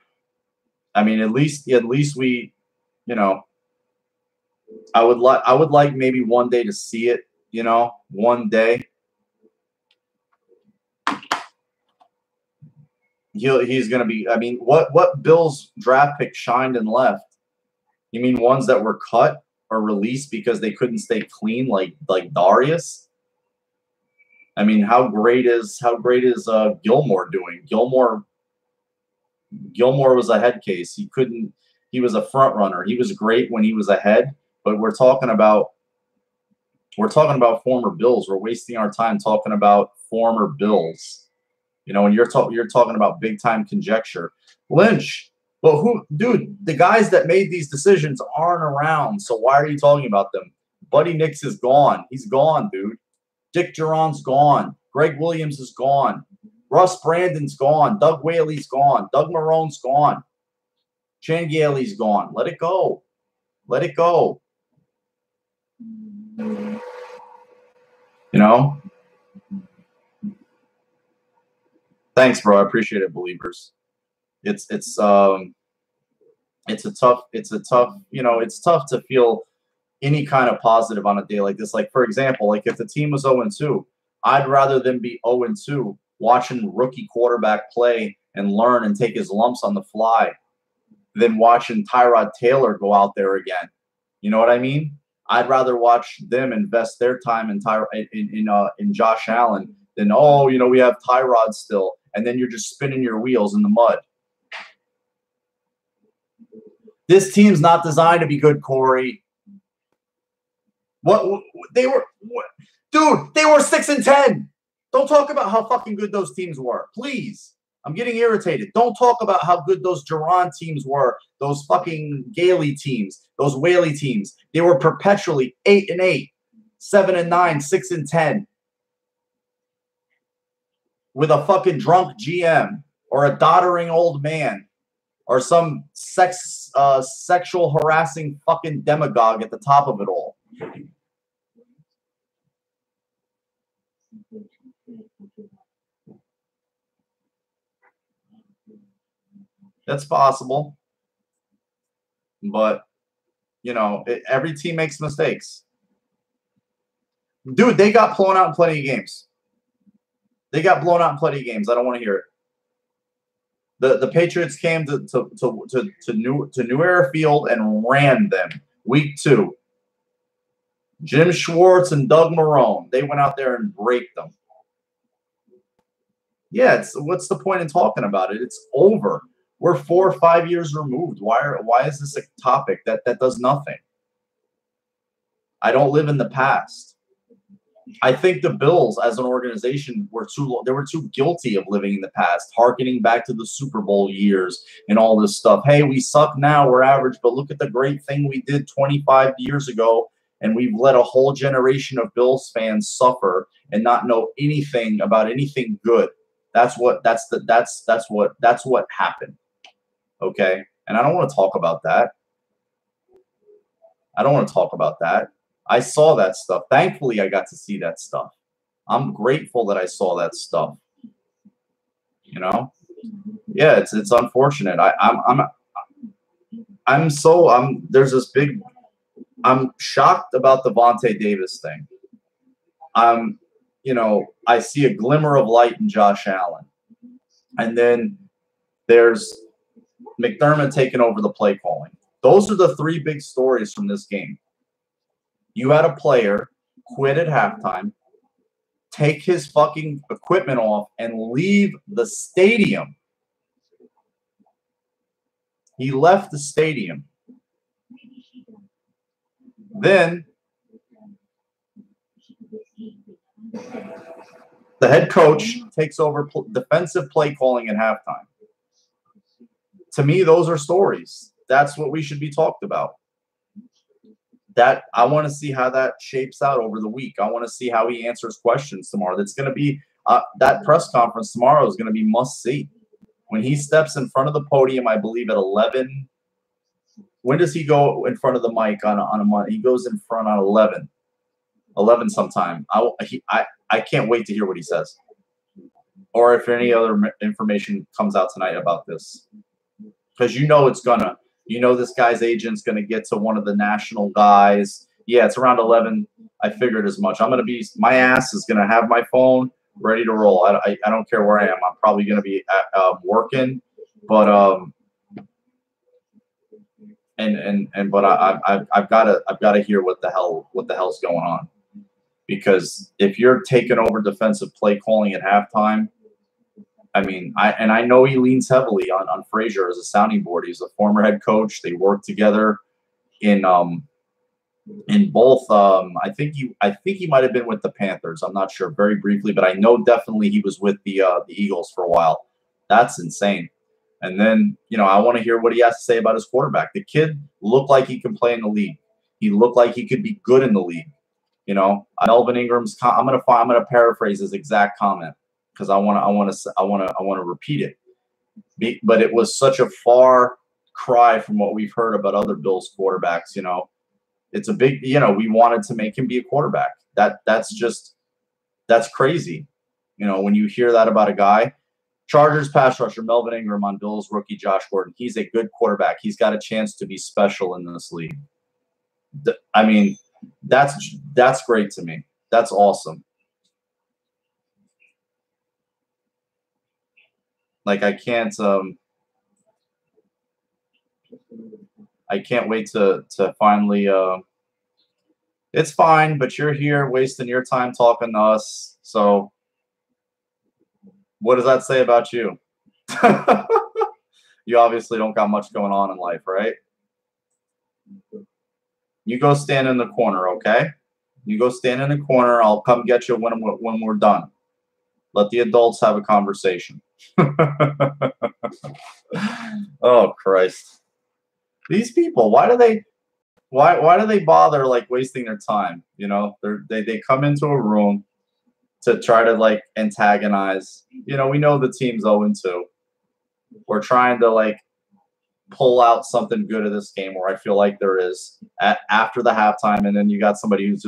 I mean, at least we, I would like maybe one day to see it. One day. He's going to be. I mean, what Bills draft pick shined and left? You mean ones that were cut or released because they couldn't stay clean, like Darius? I mean, how great is Gilmore doing? Gilmore was a head case. He was a front runner. He was great when he was ahead, but we're talking about former Bills. We're wasting our time talking about former Bills. You know, and you're talking about big time conjecture. Lynch, well, who, dude? The guys that made these decisions aren't around, so why are you talking about them? Buddy Nix is gone. He's gone, dude. Dick Duran's gone. Greg Williams is gone. Russ Brandon's gone. Doug Whaley's gone. Doug Marone's gone. Chan Gailey's gone. Let it go. Let it go. You know? Thanks, bro. I appreciate it, believers. It's a tough, you know, it's tough to feel any kind of positive on a day like this. Like, for example, like if the team was 0-2, I'd rather them be 0-2 watching rookie quarterback play and learn and take his lumps on the fly than watching Tyrod Taylor go out there again. You know what I mean? I'd rather watch them invest their time in Josh Allen than, oh, you know, we have Tyrod still, and then you're just spinning your wheels in the mud. This team's not designed to be good, Corey. Dude, they were 6-10. Don't talk about how fucking good those teams were, please. I'm getting irritated. Don't talk about how good those Duran teams were, those fucking Gailey teams, those Whaley teams. They were perpetually 8-8, 7-9, 6-10, with a fucking drunk GM or a doddering old man or some sexual harassing fucking demagogue at the top of it all. That's possible. But, you know, every team makes mistakes. Dude, they got blown out in plenty of games. They got blown out in plenty of games. I don't want to hear it. The Patriots came to New Era Field and ran them. Week 2. Jim Schwartz and Doug Marone, they went out there and braked them. Yeah, what's the point in talking about it? It's over. We're 4 or 5 years removed. Why is this a topic that does nothing? I don't live in the past. I think the Bills as an organization were too guilty of living in the past, hearkening back to the Super Bowl years and all this stuff. Hey, we suck now, we're average, but look at the great thing we did 25 years ago, and we've let a whole generation of Bills fans suffer and not know anything about anything good. That's what happened. Okay? And I don't want to talk about that. I don't want to talk about that. I saw that stuff. Thankfully, I got to see that stuff. I'm grateful that I saw that stuff. You know? Yeah, it's unfortunate. There's this big, I'm shocked about the Vontae Davis thing. You know, I see a glimmer of light in Josh Allen. And then there's McDermott taking over the play calling. Those are the 3 big stories from this game. You had a player quit at halftime, take his fucking equipment off, and leave the stadium. He left the stadium. Then the head coach takes over defensive play calling at halftime. To me, those are stories. That's what we should be talked about. That I want to see how that shapes out over the week. I want to see how he answers questions tomorrow. That's going to be that press conference tomorrow is going to be must see. When he steps in front of the podium, I believe at 11. When does he go in front of the mic on a month? He goes in front on 11 sometime. I can't wait to hear what he says, or if any other information comes out tonight about this, because this guy's agent's going to get to one of the national guys. Yeah, it's around 11. I figured as much. My ass is going to have my phone ready to roll. I don't care where I am. I'm probably going to be working, but I've got to hear what the hell's going on, because if you're taking over defensive play calling at halftime, I mean, I know he leans heavily on Frazier as a sounding board. He's a former head coach. They worked together in in both. I think he might have been with the Panthers. I'm not sure, very briefly, but I know definitely he was with the Eagles for a while. That's insane. And then, I want to hear what he has to say about his quarterback. The kid looked like he can play in the league. He looked like he could be good in the league. Melvin Ingram's. I'm gonna paraphrase his exact comment because I want to repeat it. But it was such a far cry from what we've heard about other Bills quarterbacks. It's a big. We wanted to make him be a quarterback. That's crazy. When you hear that about a guy. Chargers pass rusher Melvin Ingram on Bills rookie Josh Gordon. He's a good quarterback. He's got a chance to be special in this league. I mean, that's great to me. That's awesome. Like I can't wait to finally it's fine, but you're here wasting your time talking to us. So what does that say about you? You obviously don't got much going on in life, right? You go stand in the corner, okay? You go stand in the corner. I'll come get you when we're done. Let the adults have a conversation. Oh, Christ. These people, why do they bother like wasting their time? They come into a room to try to like antagonize. We know the team's 0-2. We're trying to like pull out something good of this game, where I feel like there is after the halftime, and then you got somebody who's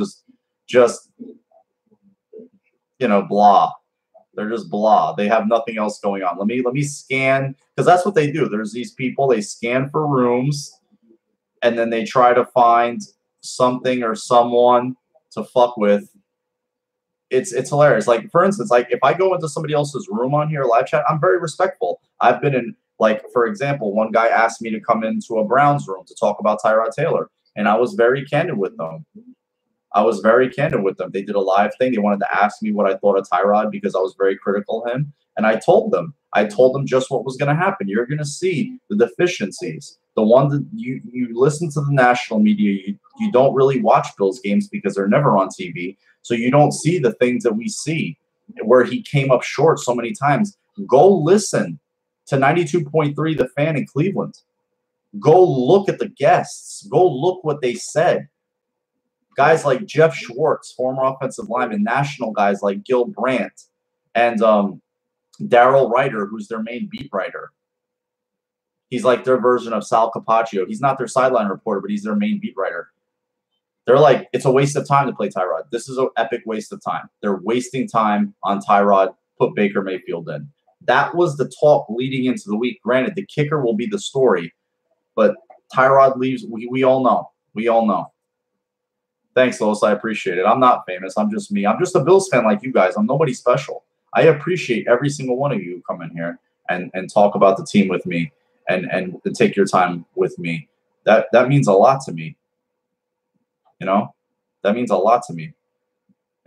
just blah. They're just blah. They have nothing else going on. Let me scan, because that's what they do. There's these people, they scan for rooms, and then they try to find something or someone to fuck with. It's hilarious. Like, for instance, like if I go into somebody else's room on here live chat, I'm very respectful. I've been in, like, for example, one guy asked me to come into a Browns room to talk about Tyrod Taylor, and I was very candid with them. They did a live thing. They wanted to ask me what I thought of Tyrod because I was very critical of him, and I told them just what was going to happen. You're going to see the deficiencies. The one that you listen to the national media, you don't really watch Bills games because they're never on TV. So you don't see the things that we see, where he came up short so many times. Go listen to 92.3 The Fan in Cleveland. Go look at the guests. Go look what they said. Guys like Jeff Schwartz, former offensive lineman, national guys like Gil Brandt, and Daryl Ryder, who's their main beat writer. He's like their version of Sal Capaccio. He's not their sideline reporter, but he's their main beat writer. They're like, it's a waste of time to play Tyrod. This is an epic waste of time. They're wasting time on Tyrod. Put Baker Mayfield in. That was the talk leading into the week. Granted, the kicker will be the story, but Tyrod leaves. We all know. We all know. Thanks, Lois. I appreciate it. I'm not famous. I'm just me. I'm just a Bills fan like you guys. I'm nobody special. I appreciate every single one of you who come in here and talk about the team with me and take your time with me. That means a lot to me. That means a lot to me.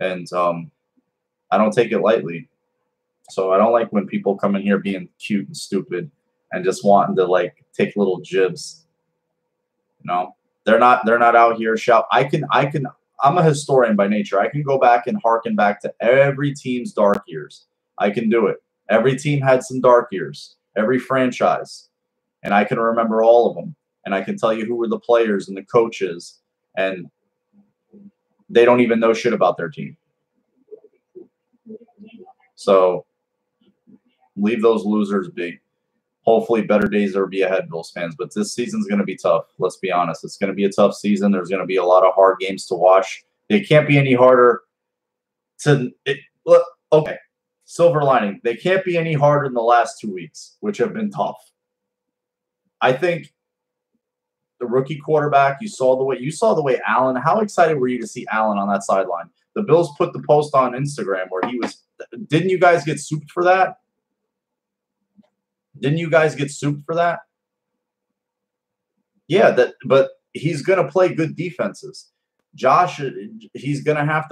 And I don't take it lightly. So I don't like when people come in here being cute and stupid and just wanting to like take little jibs. They're not out here shout. I'm a historian by nature. I can go back and harken back to every team's dark years. I can do it. Every team had some dark years. Every franchise. And I can remember all of them. And I can tell you who were the players and the coaches. And they don't even know shit about their team. So leave those losers be. Hopefully better days will be ahead, Bills fans. But this season's going to be tough. Let's be honest. It's going to be a tough season. There's going to be a lot of hard games to watch. It can't be any harder okay. Silver lining. They can't be any harder than the last 2 weeks, which have been tough. I think the rookie quarterback, you saw the way Allen, how excited were you to see Allen on that sideline? The Bills put the post on Instagram where he was, didn't you guys get souped for that? Yeah, but he's going to play good defenses. Allen's going to have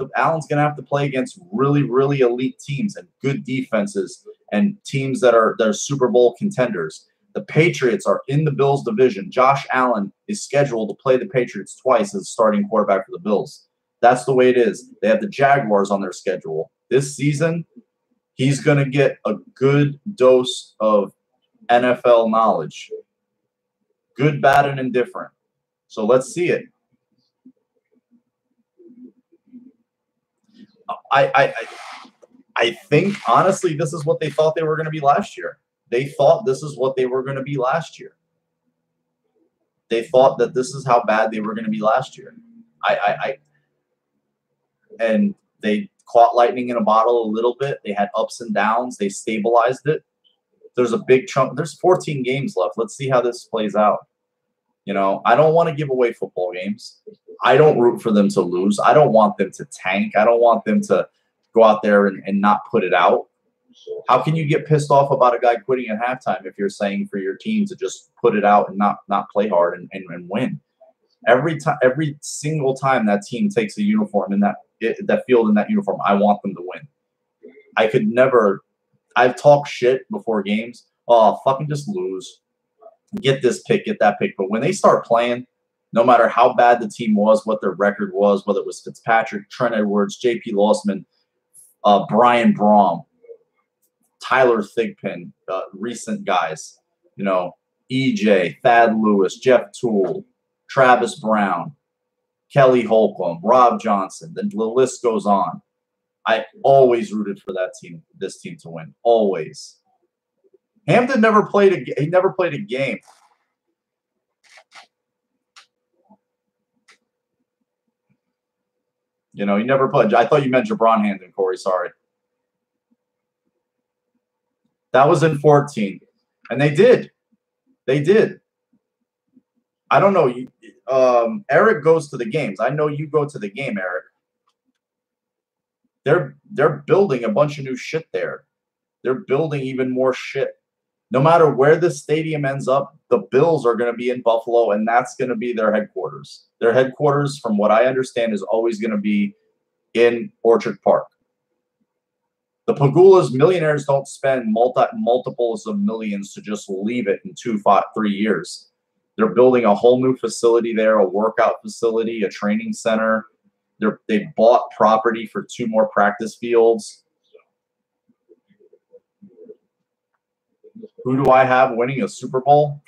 to play against really, really elite teams and good defenses and teams that are Super Bowl contenders. The Patriots are in the Bills division. Josh Allen is scheduled to play the Patriots twice as starting quarterback for the Bills. That's the way it is. They have the Jaguars on their schedule. This season, he's going to get a good dose of NFL knowledge. Good, bad, and indifferent. So let's see it. I think, honestly, this is what they thought they were going to be last year. They thought this is what they were going to be last year. They thought that this is how bad they were going to be last year. And they caught lightning in a bottle a little bit. They had ups and downs. They stabilized it. There's a big chunk. There's 14 games left. Let's see how this plays out. You know, I don't want to give away football games. I don't root for them to lose. I don't want them to tank. I don't want them to go out there and not put it out. How can you get pissed off about a guy quitting at halftime if you're saying for your team to just put it out and not play hard and win? Every single time that team takes a uniform in that field in that uniform, I want them to win. I could never. I've talked shit before games. Oh, fucking just lose. Get this pick, get that pick. But when they start playing, no matter how bad the team was, what their record was, whether it was Fitzpatrick, Trent Edwards, J.P. Lossman, Brian Braum, Tyler Thigpen, recent guys, you know, EJ, Thad Lewis, Jeff Toole, Travis Brown, Kelly Holcomb, Rob Johnson, the list goes on. I always rooted for this team to win. Always. Hampton never played a game. You know, he never played. I thought you meant Jabron Hampton, Corey. Sorry. That was in 14. And they did. They did. I don't know. Eric goes to the games. I know you go to the game, Eric. They're building a bunch of new shit there. They're building even more shit. No matter where the stadium ends up, the Bills are going to be in Buffalo, and that's going to be their headquarters. Their headquarters, from what I understand, is always going to be in Orchard Park. The Pagulas millionaires don't spend multiples of millions to just leave it in 2, 5, 3 years. They're building a whole new facility there, a workout facility, a training center. They bought property for 2 more practice fields. Who do I have winning a Super Bowl?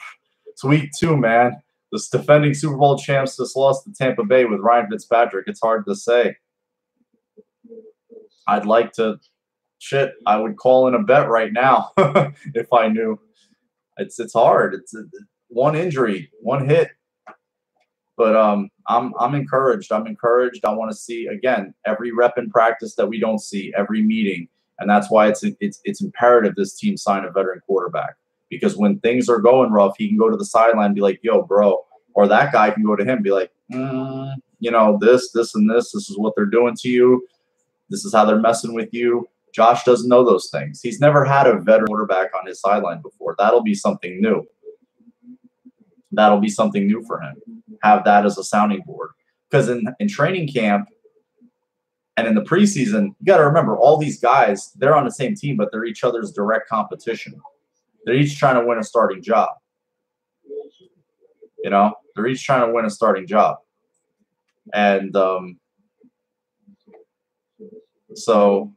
It's week 2, man. The defending Super Bowl champs just lost to Tampa Bay with Ryan Fitzpatrick. It's hard to say. I'd like to shit. I would call in a bet right now if I knew. It's hard. It's one injury, one hit. But I'm encouraged. I'm encouraged. I want to see, again, every rep in practice that we don't see, every meeting. And that's why it's imperative this team sign a veteran quarterback. Because when things are going rough, he can go to the sideline and be like, yo, bro. Or that guy can go to him and be like, you know, this, and this. This is what they're doing to you. This is how they're messing with you. Josh doesn't know those things. He's never had a veteran quarterback on his sideline before. That'll be something new. That'll be something new for him. Have that as a sounding board. Because in training camp and in the preseason, you got to remember, all these guys, they're on the same team, but they're each other's direct competition. They're each trying to win a starting job. You know, they're each trying to win a starting job. And so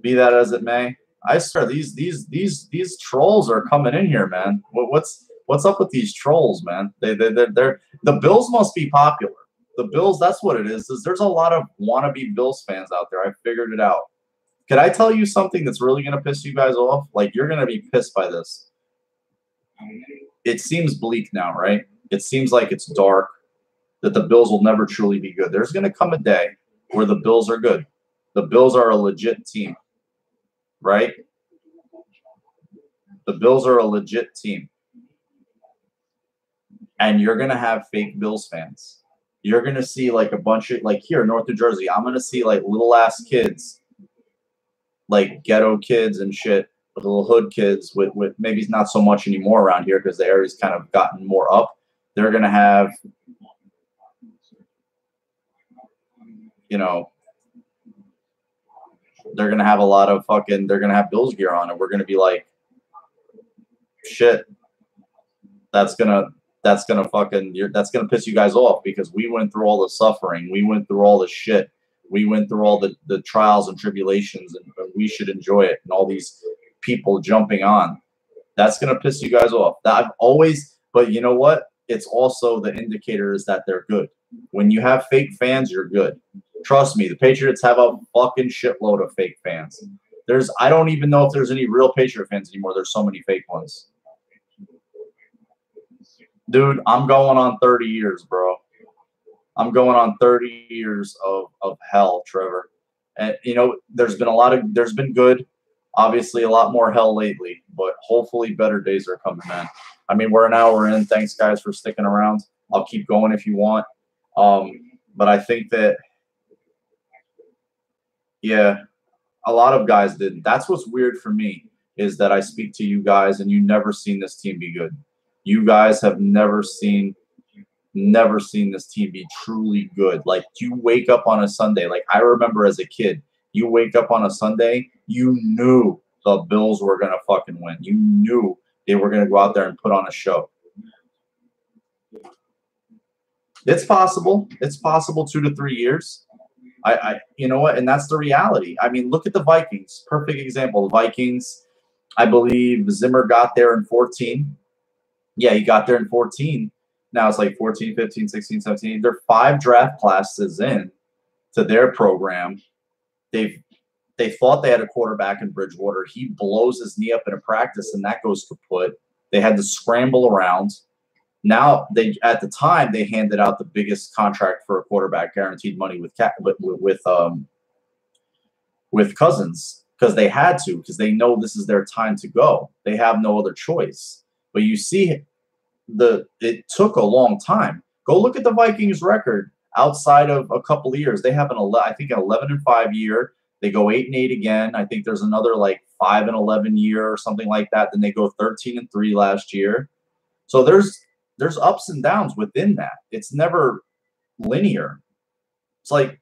be that as it may, I swear these trolls are coming in here, man. What's up with these trolls, man? They're the Bills must be popular. The Bills, that's what it is there's a lot of wannabe Bills fans out there. I figured it out. Can I tell you something that's really going to piss you guys off? Like, you're going to be pissed by this. It seems bleak now, right? It seems like it's dark, that the Bills will never truly be good. There's going to come a day where the Bills are good. The Bills are a legit team, right? The Bills are a legit team. And you're going to have fake Bills fans. You're going to see like a bunch of, like here in North New Jersey, I'm going to see like little ass kids, like ghetto kids and shit, little hood kids with maybe not so much anymore around here because the area's kind of gotten more up. They're going to have, you know, they're going to have a lot of they're going to have Bills gear on, and we're going to be like, shit, that's gonna piss you guys off because we went through all the suffering, we went through all the shit, we went through all the trials and tribulations, and we should enjoy it. And all these people jumping on, that's gonna piss you guys off. I've always, but you know what? It's also the indicators that they're good. When you have fake fans, you're good. Trust me, the Patriots have a fucking shitload of fake fans. I don't even know if there's any real Patriot fans anymore. There's so many fake ones. Dude, I'm going on 30 years, bro. I'm going on 30 years of hell, Trevor. And, you know, there's been good, obviously a lot more hell lately, but hopefully better days are coming, man. I mean, we're an hour in. Thanks, guys, for sticking around. I'll keep going if you want. But I think that, yeah, a lot of guys didn't. That's what's weird for me is that I speak to you guys and you never seen this team be good. You guys have never seen this team be truly good. Like, you wake up on a Sunday. Like, I remember as a kid, you wake up on a Sunday, you knew the Bills were going to fucking win. You knew they were going to go out there and put on a show. It's possible. It's possible 2 to 3 years. You know what? And that's the reality. I mean, look at the Vikings. Perfect example. The Vikings, I believe Zimmer got there in 14. Yeah, he got there in 14. Now it's like 14, 15, 16, 17. They're 5 draft classes in to their program. They thought they had a quarterback in Bridgewater. He blows his knee up in a practice, and that goes kaput. They had to scramble around. Now, at the time, they handed out the biggest contract for a quarterback, guaranteed money with Cousins, because they had to, because they know this is their time to go. They have no other choice. But you see, it took a long time. Go look at the Vikings' record outside of a couple of years. They have an 11-5 year. They go 8-8 again. I think there's another like 5-11 year or something like that. Then they go 13-3 last year. So there's ups and downs within that. It's never linear. It's a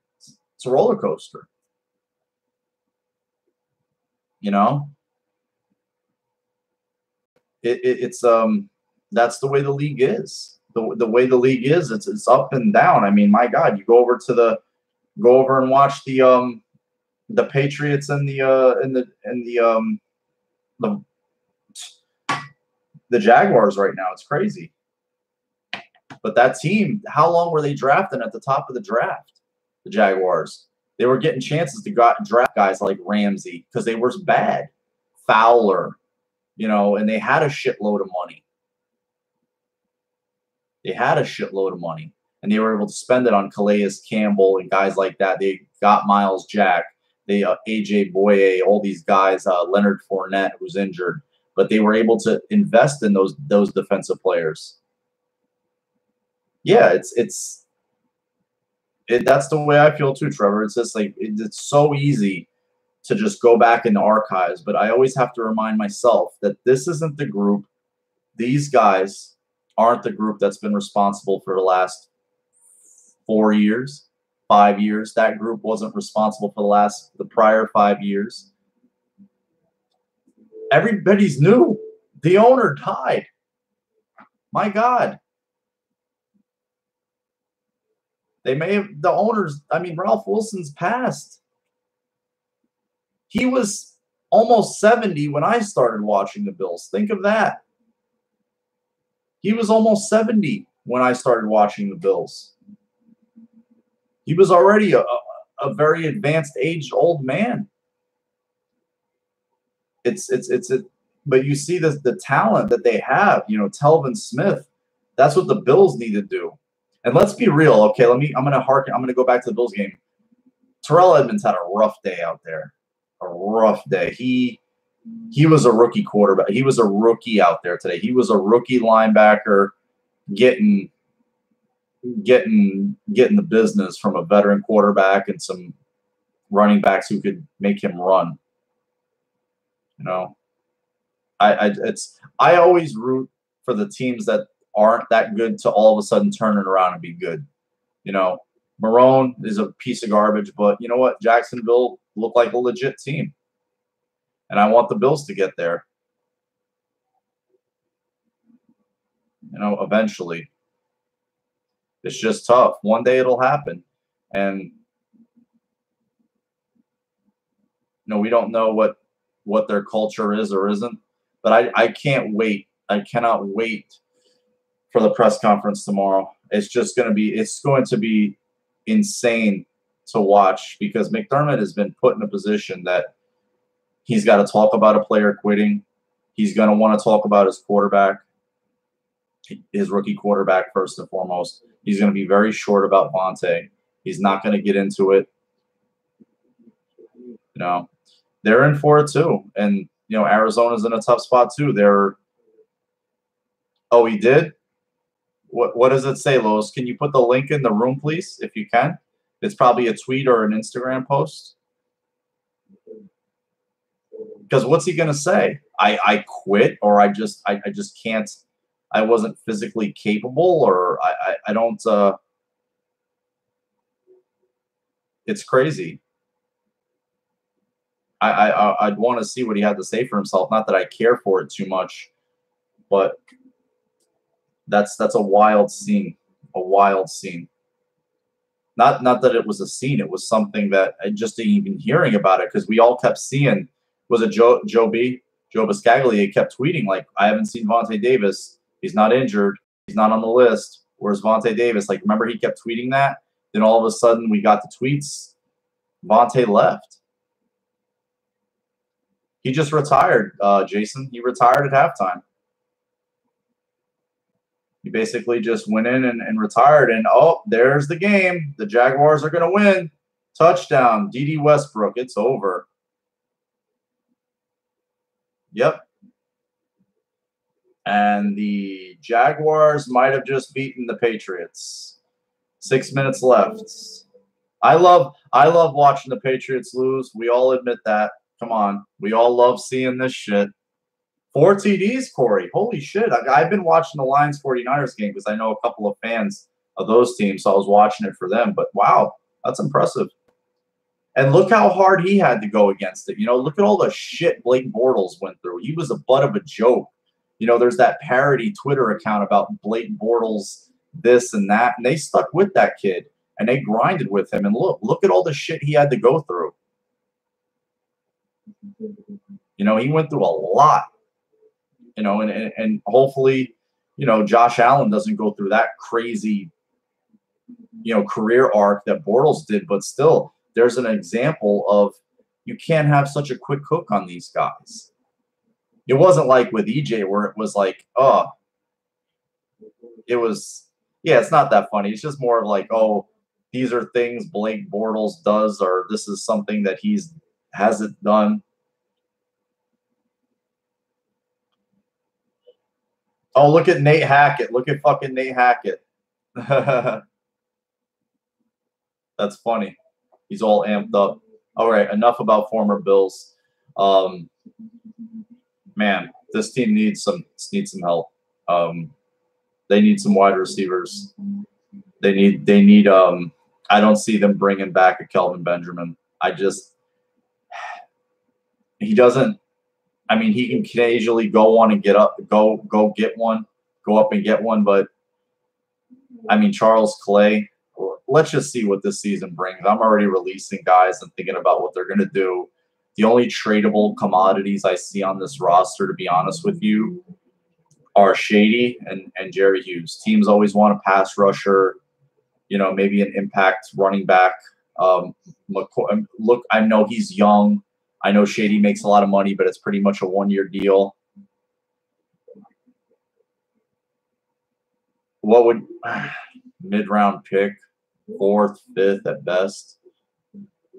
roller coaster. You know? It's that's the way the league is. The way the league is, it's up and down. I mean, my God, you go over and watch the Patriots and the Jaguars right now. It's crazy. But that team, how long were they drafting at the top of the draft? The Jaguars. They were getting chances to draft guys like Ramsey because they were bad. Fowler, you know, and they had a shitload of money. They had a shitload of money, and they were able to spend it on Calais Campbell and guys like that. They got Miles Jack, A.J. Boye, all these guys, Leonard Fournette, who's injured. But they were able to invest in those defensive players. Yeah, that's the way I feel too, Trevor. It's just like it's so easy to just go back in the archives, but I always have to remind myself that this isn't the group. These guys aren't the group that's been responsible for the last 4 years, 5 years. That group wasn't responsible for the prior 5 years. Everybody's new. The owner died. My God. The owners, I mean, Ralph Wilson's passed. He was almost 70 when I started watching the Bills. Think of that. He was almost 70 when I started watching the Bills. He was already a very advanced aged old man. But you see the talent that they have, you know, Telvin Smith. That's what the Bills need to do. And let's be real, okay? I'm gonna go back to the Bills game. Terrell Edmonds had a rough day out there. A rough day. He was a rookie quarterback. He was a rookie out there today. He was a rookie linebacker getting the business from a veteran quarterback and some running backs who could make him run. You know, I always root for the teams that aren't that good to all of a sudden turn it around and be good. You know, Marone is a piece of garbage, but you know what? Jacksonville looked like a legit team. And I want the Bills to get there. You know, eventually. It's just tough. One day it'll happen. And, you know, we don't know what their culture is or isn't. But I can't wait. I cannot wait for the press conference tomorrow. It's going to be insane to watch because McDermott has been put in a position that he's got to talk about a player quitting. He's going to want to talk about his quarterback, his rookie quarterback first and foremost. He's going to be very short about Vontae. He's not going to get into it. You know, they're in for it too. And, you know, Arizona's in a tough spot too. Oh, he did? What does it say, Lois? Can you put the link in the room, please, if you can? It's probably a tweet or an Instagram post. Because what's he going to say? I quit, or I just can't. I wasn't physically capable, or I don't. It's crazy. I'd want to see what he had to say for himself. Not that I care for it too much, but that's a wild scene. A wild scene. Not that it was a scene. It was something that I just even hearing about it because we all kept seeing. Was it Joe Biscaglia kept tweeting like, I haven't seen Vontae Davis. He's not injured. He's not on the list. Where's Vontae Davis? Like, remember he kept tweeting that? Then all of a sudden we got the tweets. Vontae left. He just retired, Jason. He retired at halftime. He basically just went in and retired. And, oh, there's the game. The Jaguars are going to win. Touchdown. D.D. Westbrook. It's over. Yep. And the Jaguars might have just beaten the Patriots. 6 minutes left. I love watching the Patriots lose. We all admit that. Come on. We all love seeing this shit. 4 TDs, Corey. Holy shit. I've been watching the Lions 49ers game because I know a couple of fans of those teams, so I was watching it for them. But wow, that's impressive. And look how hard he had to go against it. You know, look at all the shit Blake Bortles went through. He was a butt of a joke. You know, there's that parody Twitter account about Blake Bortles, this and that. And they stuck with that kid. And they grinded with him. And look at all the shit he had to go through. You know, he went through a lot. You know, and hopefully, you know, Josh Allen doesn't go through that crazy, you know, career arc that Bortles did. But still, there's an example of you can't have such a quick hook on these guys. It wasn't like with EJ where it was like, oh, it was, yeah, it's not that funny. It's just more of like, oh, these are things Blake Bortles does, or this is something that hasn't done. Oh, look at Nate Hackett. Look at fucking Nate Hackett. That's funny. He's all amped up. All right, enough about former Bills. Man, this team needs some help. They need some wide receivers. They need I don't see them bringing back a Kelvin Benjamin. He doesn't. I mean, he can occasionally go on and get up, go get one, go up and get one. But I mean, Charles Clay. Let's just see what this season brings. I'm already releasing guys and thinking about what they're going to do. The only tradable commodities I see on this roster, to be honest with you, are Shady and Jerry Hughes. Teams always want a pass rusher, you know, maybe an impact running back. Look, I know he's young. I know Shady makes a lot of money, but it's pretty much a one-year deal. What would mid-round pick, 4th, 5th at best?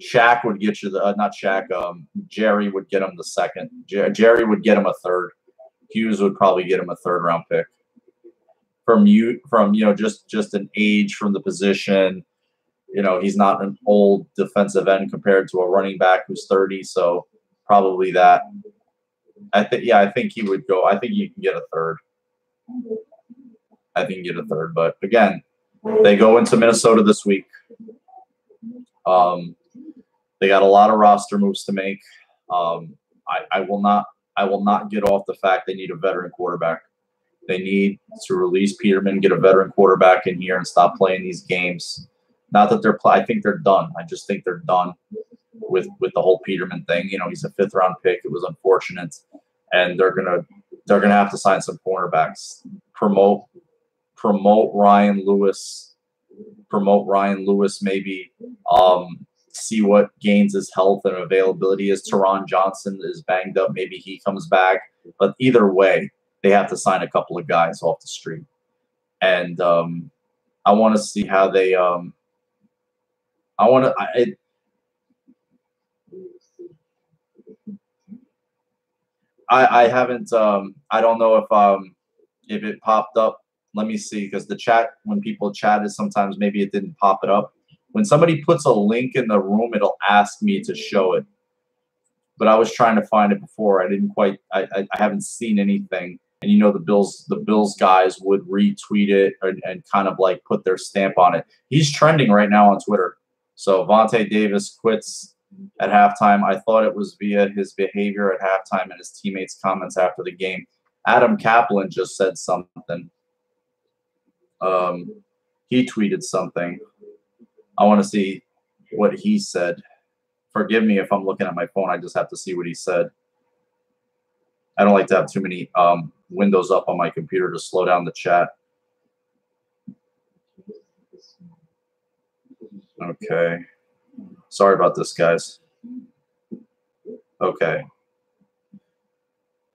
Shaq would get you the not Shaq. Jerry would get him the 2nd. Jerry would get him a 3rd. Hughes would probably get him a 3rd-round pick. From you know, just an age from the position. You know, he's not an old defensive end compared to a running back who's 30, so probably that. I think he would go. I think you can get a 3rd. I think you can get a 3rd, but again, they go into Minnesota this week. They got a lot of roster moves to make. I will not get off the fact they need a veteran quarterback. They need to release Peterman, get a veteran quarterback in here, and stop playing these games. Not that I think they're done. I just think they're done with the whole Peterman thing. You know, he's a 5th-round pick. It was unfortunate, and they're gonna have to sign some cornerbacks. Promote Ryan Lewis. Promote Ryan Lewis. Maybe see what Gaines' health and availability is. Teron Johnson is banged up. Maybe he comes back. But either way, they have to sign a couple of guys off the street. And I want to see how they I haven't I don't know if it popped up. Let me see, because the chat, when people chatted, sometimes maybe it didn't pop it up. When somebody puts a link in the room, it'll ask me to show it. But I was trying to find it before. I didn't quite. I haven't seen anything. And you know, the Bills guys would retweet it and kind of like put their stamp on it. He's trending right now on Twitter. So Vontae Davis quits at halftime. I thought it was via his behavior at halftime and his teammates' comments after the game. Adam Kaplan just said something. He tweeted something. I want to see what he said. Forgive me if I'm looking at my phone. I just have to see what he said. I don't like to have too many windows up on my computer to slow down the chat. Okay. Sorry about this, guys. Okay.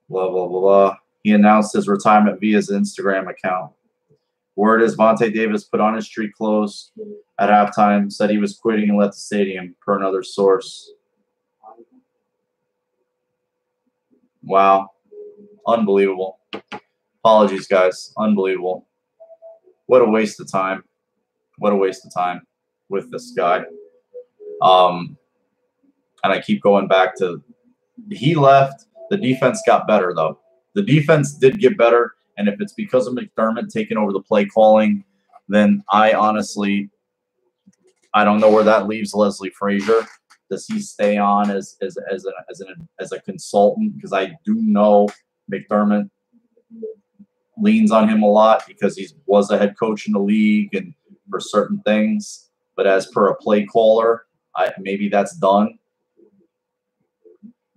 Blah, blah, blah, blah. He announced his retirement via his Instagram account. Word is Vontae Davis put on his street clothes at halftime, said he was quitting and left the stadium, per another source. Wow. Unbelievable. Apologies, guys. Unbelievable. What a waste of time. What a waste of time with this guy. And I keep going back to, he left. The defense got better, though. The defense did get better. And if it's because of McDermott taking over the play calling, then I honestly, I don't know where that leaves Leslie Frazier. Does he stay on as a consultant? Because I do know McDermott leans on him a lot because he was a head coach in the league and for certain things. But as per a play caller, maybe that's done.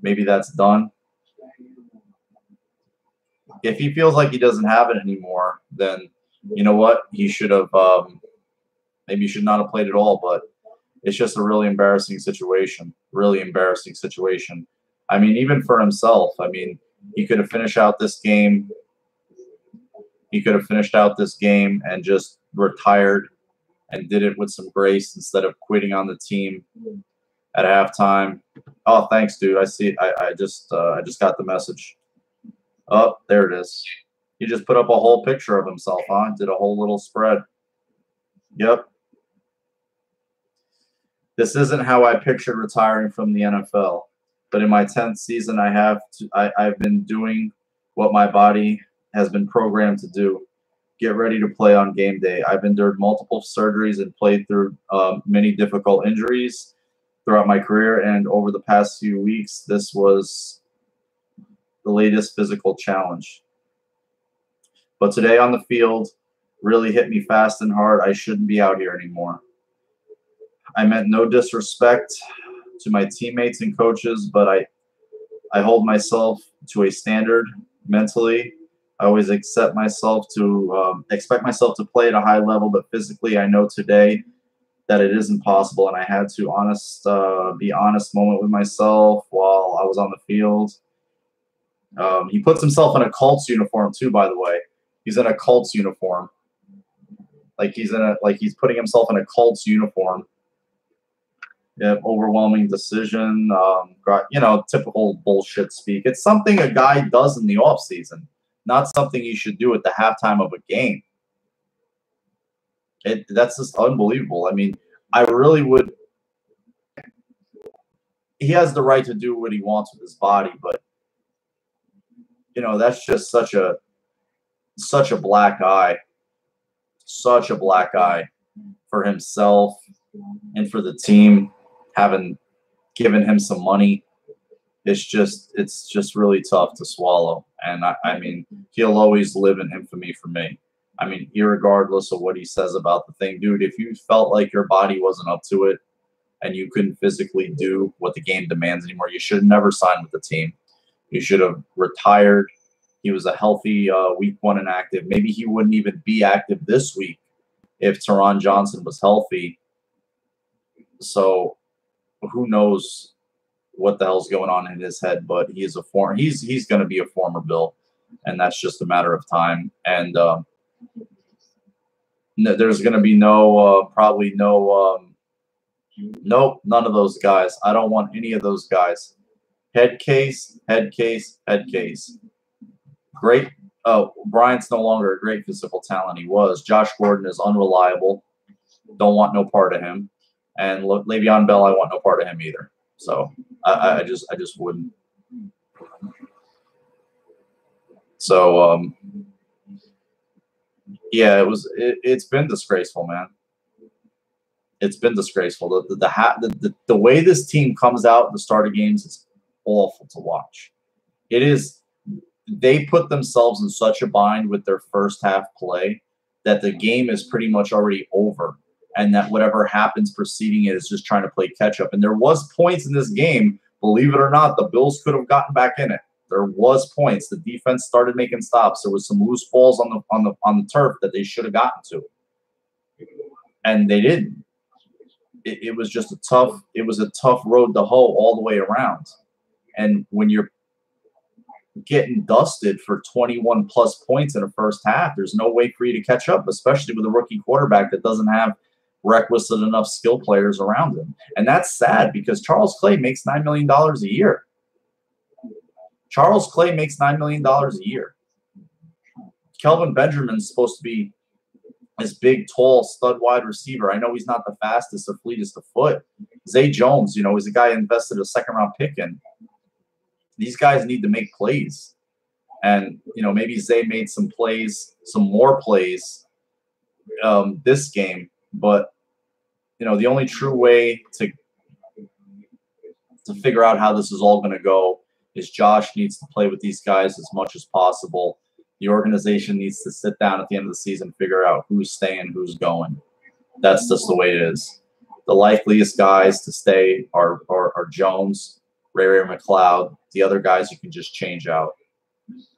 Maybe that's done. If he feels like he doesn't have it anymore, then you know what? He should have maybe he should not have played at all, but it's just a really embarrassing situation. Really embarrassing situation. I mean, even for himself, I mean, he could have finished out this game. He could have finished out this game and just retired and did it with some grace instead of quitting on the team at halftime. Oh, thanks, dude. I see. I just got the message. Oh, there it is. He just put up a whole picture of himself, huh? Did a whole little spread. Yep. This isn't how I pictured retiring from the NFL, but in my 10th season, I've been doing what my body has been programmed to do. Get ready to play on game day. I've endured multiple surgeries and played through many difficult injuries throughout my career, and over the past few weeks, this was the latest physical challenge. But today on the field really hit me fast and hard. I shouldn't be out here anymore. I meant no disrespect to my teammates and coaches, but I hold myself to a standard mentally. I always expect myself to play at a high level, but physically I know today that it isn't possible, and I had to be honest moment with myself while I was on the field. He puts himself in a Colts uniform too, by the way. He's in a Colts uniform. Like he's putting himself in a Colts uniform. Yeah, overwhelming decision. Typical bullshit speak. It's something a guy does in the offseason, not something you should do at the halftime of a game. That's just unbelievable. I mean, I really would. He has the right to do what he wants with his body, but that's just such a black eye, such a black eye for himself and for the team, having given him some money. it's just really tough to swallow. And I mean, he'll always live in infamy for me. I mean, irregardless of what he says about the thing, dude, if you felt like your body wasn't up to it and you couldn't physically do what the game demands anymore, you should have never signed with the team. You should have retired. He was a healthy week 1 and active. Maybe he wouldn't even be active this week if Teron Johnson was healthy. So who knows what the hell's going on in his head, but he's going to be a former Bill, and that's just a matter of time. And there's going to be probably no nope, none of those guys. I don't want any of those guys. Head case, head case, head case. Great. Oh, Bryant's no longer a great physical talent. He was. Josh Gordon is unreliable. Don't want no part of him. And Le'Veon Bell, I want no part of him either. So I just wouldn't. So yeah, it's been disgraceful, man. It's been disgraceful. The way this team comes out at the start of games is awful to watch. It is. They put themselves in such a bind with their first half play that the game is pretty much already over, and that whatever happens preceding it is just trying to play catch up. And there was points in this game, believe it or not, the Bills could have gotten back in it. There was points. The defense started making stops. There was some loose balls on the turf that they should have gotten to, and they didn't. It was just a tough road to hoe all the way around. And when you're getting dusted for 21 plus points in the first half, there's no way for you to catch up, especially with a rookie quarterback that doesn't have requisite enough skill players around him. And that's sad because Charles Clay makes $9 million a year. Charles Clay makes $9 million a year. Kelvin Benjamin's supposed to be this big, tall, stud wide receiver. I know he's not the fastest or fleetest of foot. Zay Jones, is a guy invested a second-round pick in. These guys need to make plays. And, maybe Zay made some more plays this game. But, the only true way to figure out how this is all going to go is Josh needs to play with these guys as much as possible. The organization needs to sit down at the end of the season, figure out who's staying, who's going. That's just the way it is. The likeliest guys to stay are Jones, Ray McLeod. The other guys you can just change out.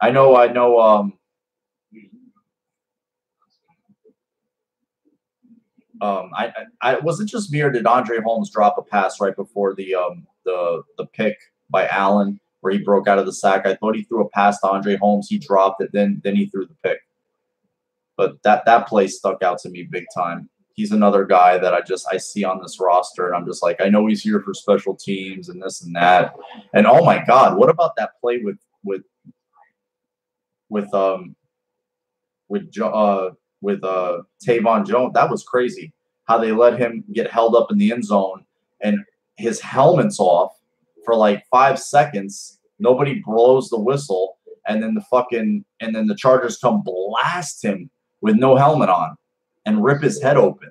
I know. I was it just me or did Andre Holmes drop a pass right before the pick by Allen where he broke out of the sack? I thought he threw a pass to Andre Holmes. He dropped it, then he threw the pick. But that play stuck out to me big time. He's another guy that I see on this roster, and I'm just like, I know he's here for special teams and this and that. And oh my God, what about that play with Tavon Jones? That was crazy. How they let him get held up in the end zone and his helmet's off for like 5 seconds. Nobody blows the whistle, and then the Chargers come blast him with no helmet on and rip his head open.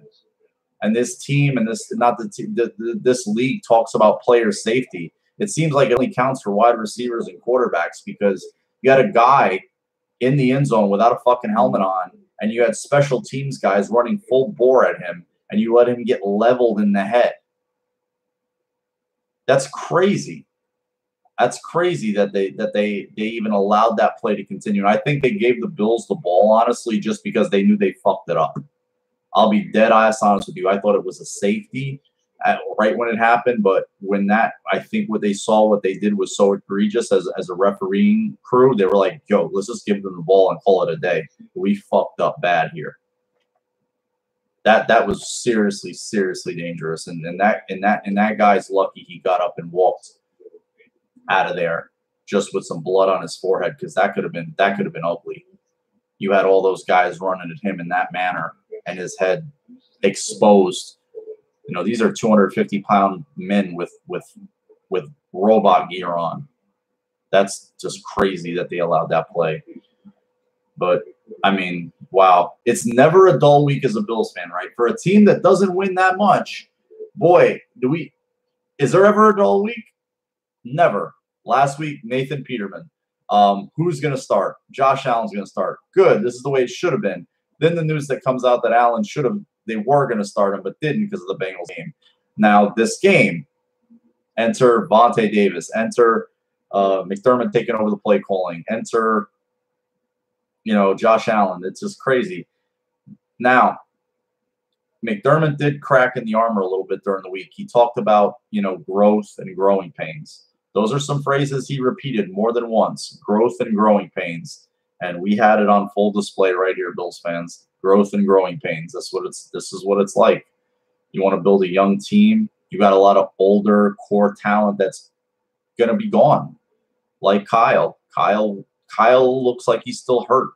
And this team and this league talks about player safety. It seems like it only counts for wide receivers and quarterbacks because you had a guy in the end zone without a fucking helmet on, and you had special teams guys running full bore at him, and you let him get leveled in the head. That's crazy. That's crazy that they even allowed that play to continue. And I think they gave the Bills the ball, honestly, just because they knew they fucked it up. I'll be dead ass honest with you. I thought it was a safety right when it happened, but I think what they did was so egregious as a refereeing crew. They were like, yo, let's just give them the ball and call it a day. We fucked up bad here. That was seriously, seriously dangerous. And that guy's lucky he got up and walked out of there just with some blood on his forehead, because that could have been ugly. You had all those guys running at him in that manner and his head exposed. These are 250-pound men with robot gear on. That's just crazy that they allowed that play. But I mean, wow. It's never a dull week as a Bills fan, right? For a team that doesn't win that much, boy, is there ever a dull week? Never. Last week, Nathan Peterman. Who's going to start? Josh Allen's going to start. Good. This is the way it should have been. Then the news that comes out that Allen they were going to start him, but didn't because of the Bengals game. Now, this game, enter Vontae Davis. Enter McDermott taking over the play calling. Enter, Josh Allen. It's just crazy. Now, McDermott did crack in the armor a little bit during the week. He talked about, growth and growing pains. Those are some phrases he repeated more than once. Growth and growing pains. And we had it on full display right here, Bills fans. Growth and growing pains. This is what it's like. You want to build a young team. You got a lot of older core talent that's gonna be gone. Like Kyle. Kyle looks like he's still hurt.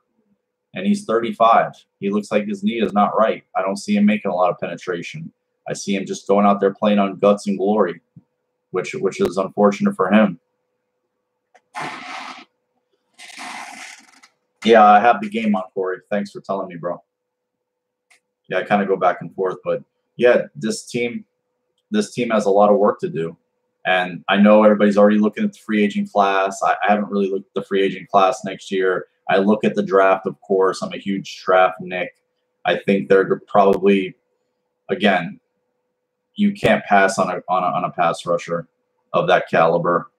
And he's 35. He looks like his knee is not right. I don't see him making a lot of penetration. I see him just going out there playing on guts and glory, which is unfortunate for him. Yeah, I have the game on, Corey. Thanks for telling me, bro. Yeah, I kind of go back and forth, but yeah, this team has a lot of work to do. And I know everybody's already looking at the free agent class. I haven't really looked at the free agent class next year. I look at the draft, of course. I'm a huge draft Nick. I think they're probably, again, you can't pass on a pass rusher of that caliber.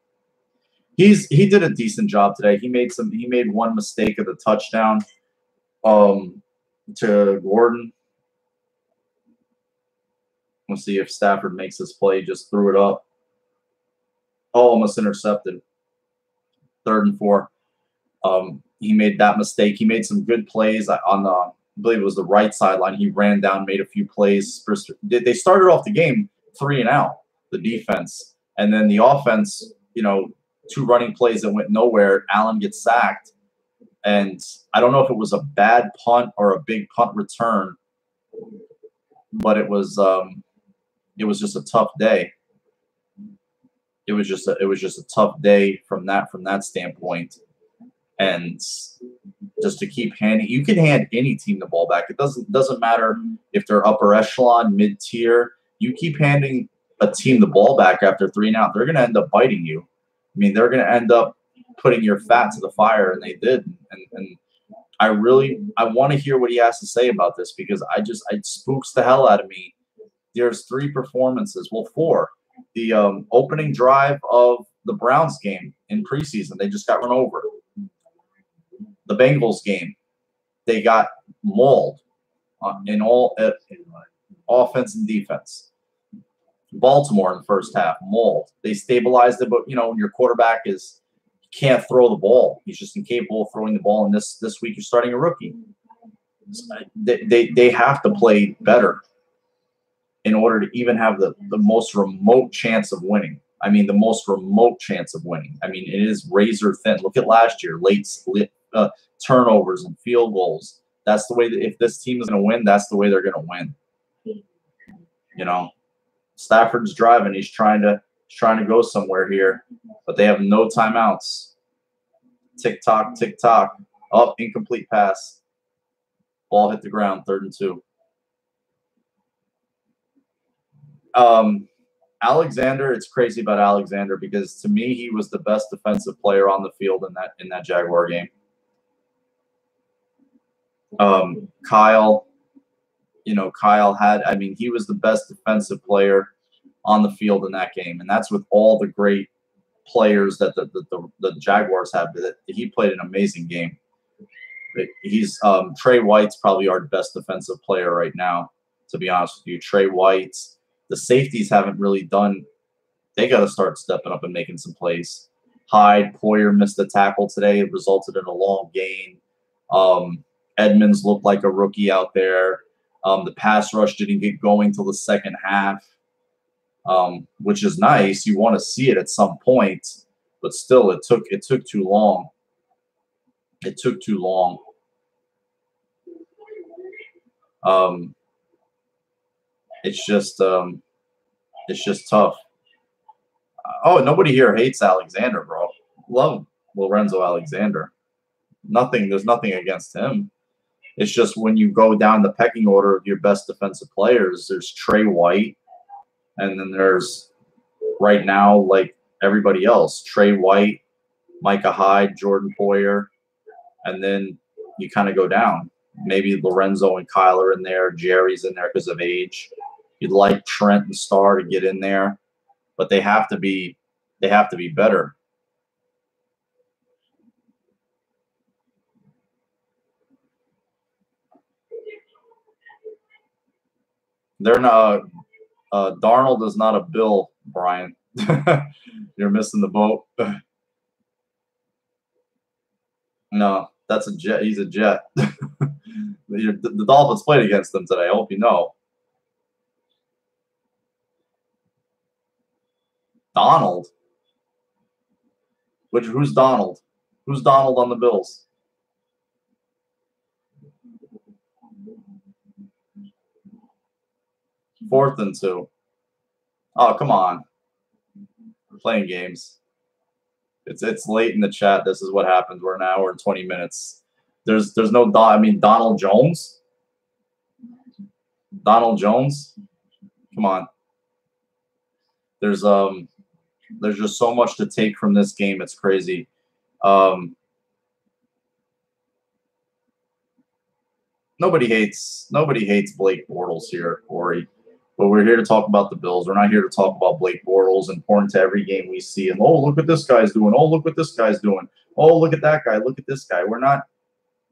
He did a decent job today. He made one mistake at the touchdown to Gordon. We'll see if Stafford makes this play. Just threw it up. Oh, almost intercepted. 3rd and 4. He made that mistake. He made some good plays on the, I believe it was the right sideline. He ran down, made a few plays. They started off the game 3 and out, the defense. And then the offense, 2 running plays that went nowhere. Allen gets sacked. And I don't know if it was a bad punt or a big punt return, but it was just a tough day. It was just a tough day from that standpoint. And just to keep handing, you can hand any team the ball back. It doesn't matter if they're upper echelon, mid tier. You keep handing a team the ball back after 3 and out, they're going to end up biting you. I mean, they're going to end up putting your fat to the fire, and they did. And I want to hear what he has to say about this, because it spooks the hell out of me. There's 3 performances, well, 4. The opening drive of the Browns game in preseason, they just got run over. The Bengals game, they got mauled in all offense and defense. Baltimore in the first half, mauled. They stabilized it, but when your quarterback can't throw the ball, he's just incapable of throwing the ball. And this week you're starting a rookie. They have to play better in order to even have the most remote chance of winning. I mean, the most remote chance of winning. I mean, it is razor thin. Look at last year, late turnovers and field goals. That's the way that if this team is going to win, that's the way they're going to win. Stafford's driving. He's trying to go somewhere here, but they have no timeouts. Tick tock, tick tock. Oh, incomplete pass. Ball hit the ground. 3rd and 2. Alexander, it's crazy about Alexander, because to me he was the best defensive player on the field in that Jaguar game. Kyle he was the best defensive player on the field in that game, and that's with all the great players that the Jaguars have. He played an amazing game. He's Trey White's probably our best defensive player right now, to be honest with you. Trey White. The safeties haven't really done. They got to start stepping up and making some plays. Hyde, Poyer missed the tackle today. It resulted in a long gain. Edmonds looked like a rookie out there. The pass rush didn't get going till the second half, which is nice. You want to see it at some point, but still, it took too long. It took too long. It's just tough. Oh, nobody here hates Alexander, bro. Love Lorenzo Alexander. There's nothing against him. It's just when you go down the pecking order of your best defensive players, there's Trey White, and then there's right now, like everybody else. Trey White, Micah Hyde, Jordan Poyer, and then you kind of go down. Maybe Lorenzo and Kyle are in there. Jerry's in there because of age. You'd like Trent and Starr to get in there, but they have to be better. They're not. Darnold is not a Bill, Brian. You're missing the boat. No, that's a Jet. He's a Jet. The Dolphins played against them today. I hope you know. Donald? Who's Donald? Who's Donald on the Bills? Fourth and 2. Oh, come on. We're playing games. It's late in the chat. This is what happens. We're an hour and 20 minutes. There's no Donald Jones. Donald Jones. Come on. There's just so much to take from this game. It's crazy. Nobody hates Blake Bortles here, Corey. But we're here to talk about the Bills. We're not here to talk about Blake Bortles, important to every game we see. And, oh, look what this guy's doing. Oh, look what this guy's doing. Oh, look at that guy. Look at this guy. We're not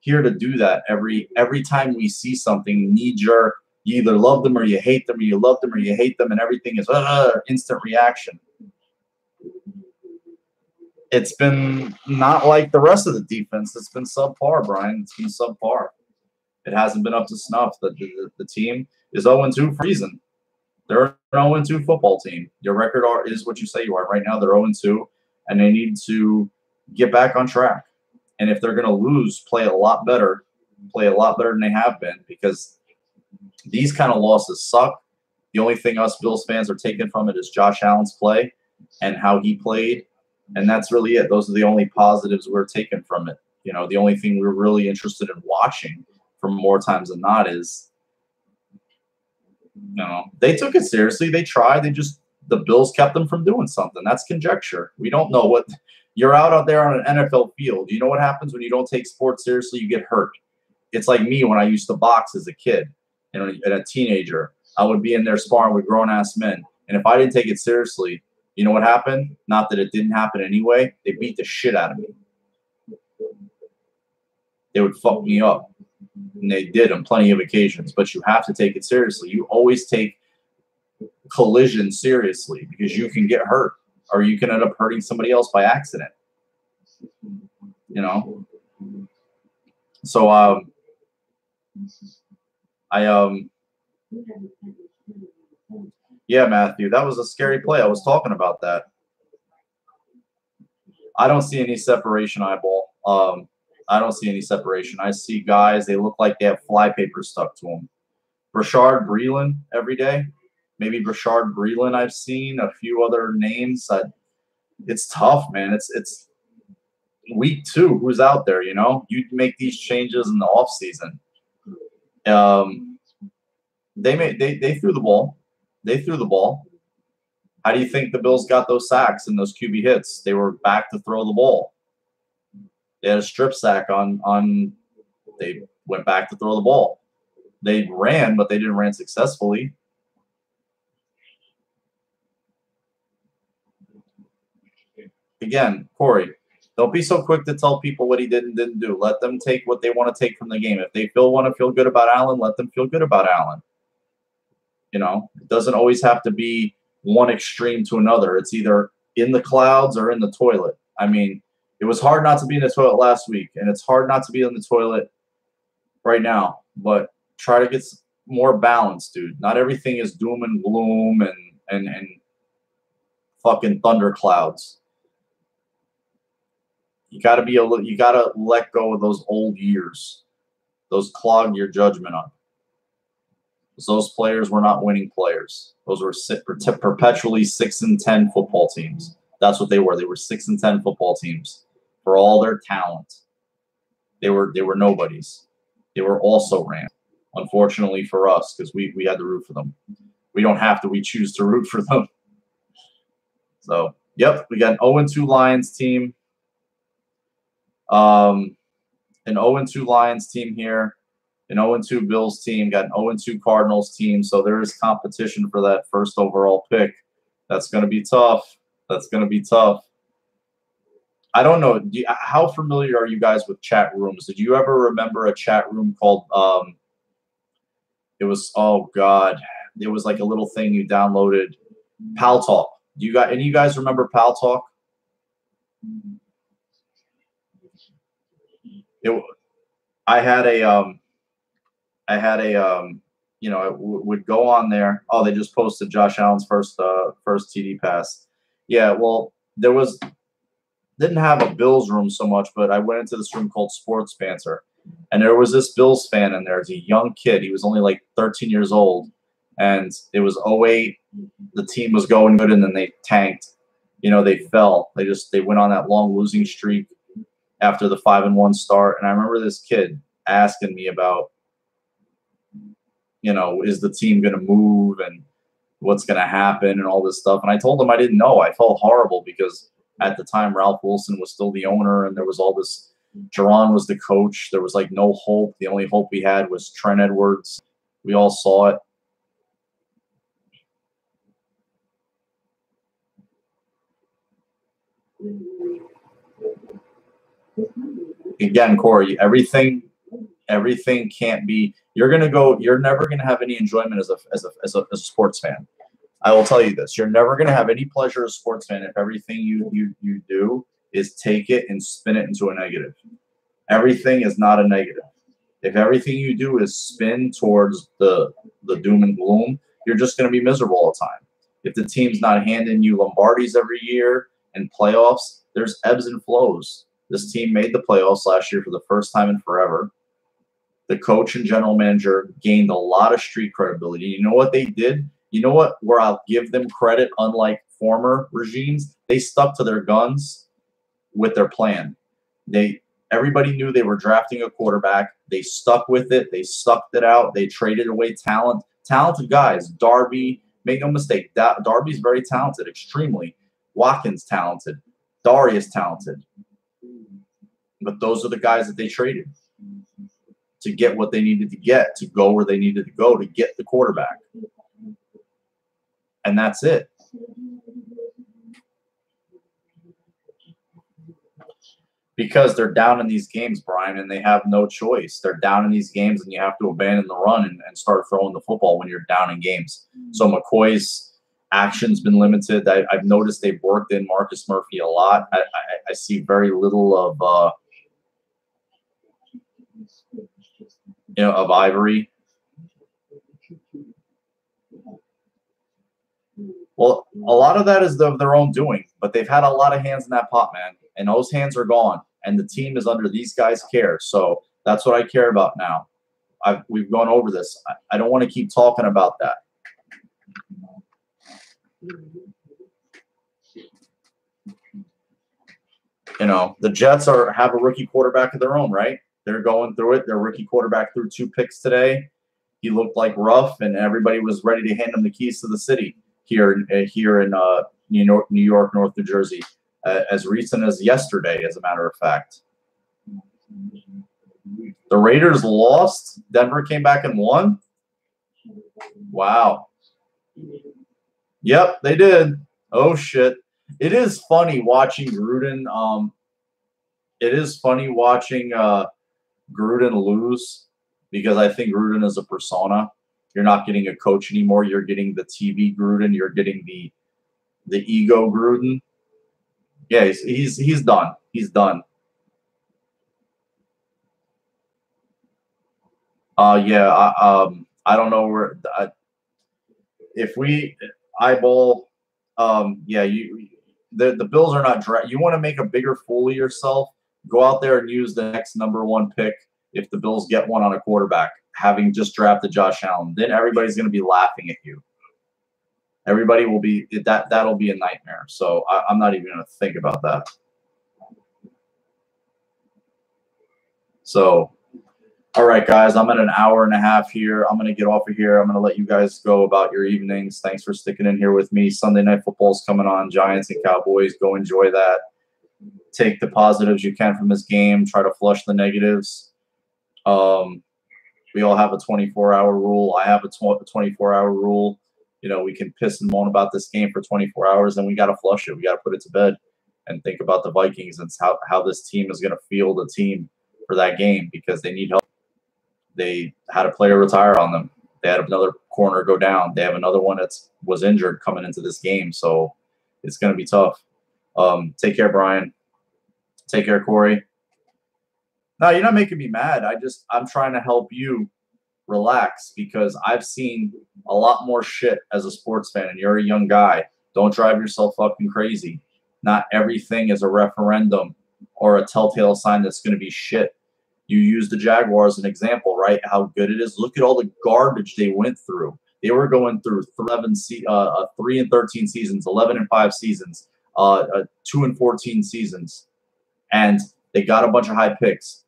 here to do that every time we see something knee-jerk. You either love them or you hate them, or you love them or you hate them, and everything is instant reaction. It's been not like the rest of the defense. It's been subpar, Brian. It's been subpar. It hasn't been up to snuff. The team is 0-2 for a reason. They're an 0-2 football team. Your record is what you say you are. Right now, they're 0-2, and they need to get back on track. And if they're going to lose, play a lot better than they have been, because these kind of losses suck. The only thing us Bills fans are taking from it is Josh Allen's play and how he played, and that's really it. Those are the only positives we're taking from it. You know, the only thing we're really interested in watching for more times than not is, you know, they took it seriously. They tried. The Bills kept them from doing something. That's conjecture. We don't know what. You're out there on an NFL field. You know what happens when you don't take sports seriously? You get hurt. It's like me when I used to box as a kid and a teenager. I would be in there sparring with grown-ass men. And if I didn't take it seriously, you know what happened? Not that it didn't happen anyway. They beat the shit out of me. They would fuck me up. And they did on plenty of occasions. But you have to take it seriously. You always take collision seriously, because you can get hurt, or you can end up hurting somebody else by accident. You know? So, yeah, Matthew, that was a scary play. I was talking about that. I don't see any separation, Eyeball. I don't see any separation. I see guys, they look like they have flypaper stuck to them. Rashard Breeland every day. Maybe Rashard Breeland I've seen. A few other names. It's tough, man. It's week 2. Who's out there, you know? You make these changes in the offseason. They threw the ball. They threw the ball. How do you think the Bills got those sacks and those QB hits? They were back to throw the ball. They had a strip sack on they went back to throw the ball. They ran, but they didn't run successfully. Again, Corey, don't be so quick to tell people what he did and didn't do. Let them take what they want to take from the game. If they want to feel good about Allen, let them feel good about Allen. You know, it doesn't always have to be one extreme to another. It's either in the clouds or in the toilet. I mean, it was hard not to be in the toilet last week, and it's hard not to be in the toilet right now. But try to get more balance, dude. Not everything is doom and gloom and fucking thunderclouds. You gotta let go of those old years. Those clogged your judgment up. Those players were not winning players. Those were perpetually 6-10 football teams. That's what they were. They were 6-10 football teams for all their talent. They were nobodies. They were also ran. Unfortunately for us, because we had to root for them. We don't have to. We choose to root for them. So Yep, we got an 0-2 Lions team. An 0-2 Lions team here. An 0-2 Bills team. Got an 0-2 Cardinals team. So there is competition for that first overall pick. That's going to be tough. That's going to be tough. I don't know. How familiar are you guys with chat rooms? Did you ever remember a chat room called it was, oh God, it was like a little thing you downloaded, Pal Talk. Do you got any of you guys remember Pal Talk? I had a you know, it would go on there. Oh, they just posted Josh Allen's first TD pass. Yeah, well, didn't have a Bills room so much, but I went into this room called Sports Banter, and there was this Bills fan in there. It's a young kid. He was only like 13 years old, and it was 08. The team was going good, and then they tanked. You know, they fell. They went on that long losing streak after the 5-1 start. And I remember this kid asking me about, you know, is the team going to move and what's going to happen and all this stuff. And I told him I didn't know. I felt horrible because at the time Ralph Wilson was still the owner, and there was all this. Jerron was the coach. There was like no hope. The only hope we had was Trent Edwards. We all saw it. Again, Corey, everything can't be. You're never gonna have any enjoyment as a sports fan. I will tell you this: you're never gonna have any pleasure as a sports fan if everything you do is take it and spin it into a negative. Everything is not a negative. If everything you do is spin towards the doom and gloom, you're just gonna be miserable all the time. If the team's not handing you Lombardis every year and playoffs, there's ebbs and flows. This team made the playoffs last year for the first time in forever. The coach and general manager gained a lot of street credibility. You know what they did? You know what? Where I'll give them credit, unlike former regimes, they stuck to their guns with their plan. Everybody knew they were drafting a quarterback. They stuck with it. They sucked it out. They traded away talented guys. Darby, make no mistake, Darby's very talented, extremely. Watkins talented. Darius talented. But those are the guys that they traded to get what they needed to get, to go where they needed to go, to get the quarterback. And that's it. Because they're down in these games, Brian, and they have no choice. They're down in these games, and you have to abandon the run and start throwing the football when you're down in games. So McCoy's action's been limited. I've noticed they've worked in Marcus Murphy a lot. I see very little of of Ivory. Well, a lot of that is of their own doing, but they've had a lot of hands in that pot, man, and those hands are gone, and the team is under these guys' care. So that's what I care about now. We've gone over this. I don't want to keep talking about that. You know, the Jets have a rookie quarterback of their own, right? They're going through it. Their rookie quarterback threw 2 picks today. He looked like rough, and everybody was ready to hand him the keys to the city here in New York, North New Jersey, as recent as yesterday, as a matter of fact. The Raiders lost. Denver came back and won. Wow. Yep, they did. Oh, shit. It is funny watching Gruden. It is funny watching Gruden lose, because I think Gruden is a persona. You're not getting a coach anymore. You're getting the TV Gruden. You're getting the ego Gruden. Yeah, he's done. He's done. I don't know where. If we eyeball, the Bills are not. You want to make a bigger fool of yourself? Go out there and use the next #1 pick. If the Bills get one on a quarterback, having just drafted Josh Allen, then everybody's going to be laughing at you. Everybody will be that'll be a nightmare. So I'm not even going to think about that. So All right, guys, I'm at an hour and a half here. I'm going to get off of here. I'm going to let you guys go about your evenings. Thanks for sticking in here with me. Sunday Night Football's coming on. Giants and Cowboys. Go enjoy that. Take the positives you can from this game. Try to flush the negatives. We all have a 24-hour rule. I have a 24-hour rule. You know, we can piss and moan about this game for 24 hours, and we got to flush it. We got to put it to bed and think about the Vikings and how this team is going to field a team for that game because they need help. They had a player retire on them. They had another corner go down. They have another one that was injured coming into this game, so it's going to be tough. Take care, Brian. Take care, Corey. No, you're not making me mad. I'm trying to help you relax because I've seen a lot more shit as a sports fan, and you're a young guy. Don't drive yourself fucking crazy. Not everything is a referendum or a telltale sign that's going to be shit. You use the Jaguars as an example, right? How good it is. Look at all the garbage they went through. They were going through 3-13 seasons, 11-5 seasons, 2-14 seasons, and they got a bunch of high picks.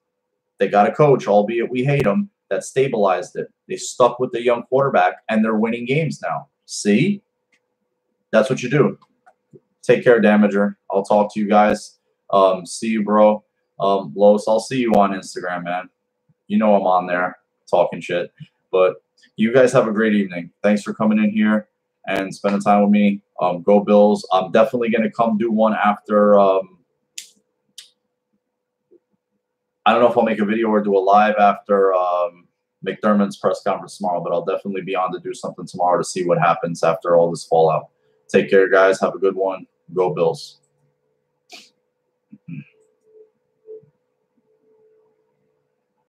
They got a coach, albeit we hate him, that stabilized it. They stuck with the young quarterback, and they're winning games now. See? That's what you do. Take care, Damager. I'll talk to you guys. See you, bro. Los, I'll see you on Instagram, man. You know I'm on there talking shit. But you guys have a great evening. Thanks for coming in here and spending time with me. Go Bills. I'm definitely going to come do one after I don't know if I'll make a video or do a live after McDermott's press conference tomorrow, but I'll definitely be on to do something tomorrow to see what happens after all this fallout. Take care, guys. Have a good one. Go Bills.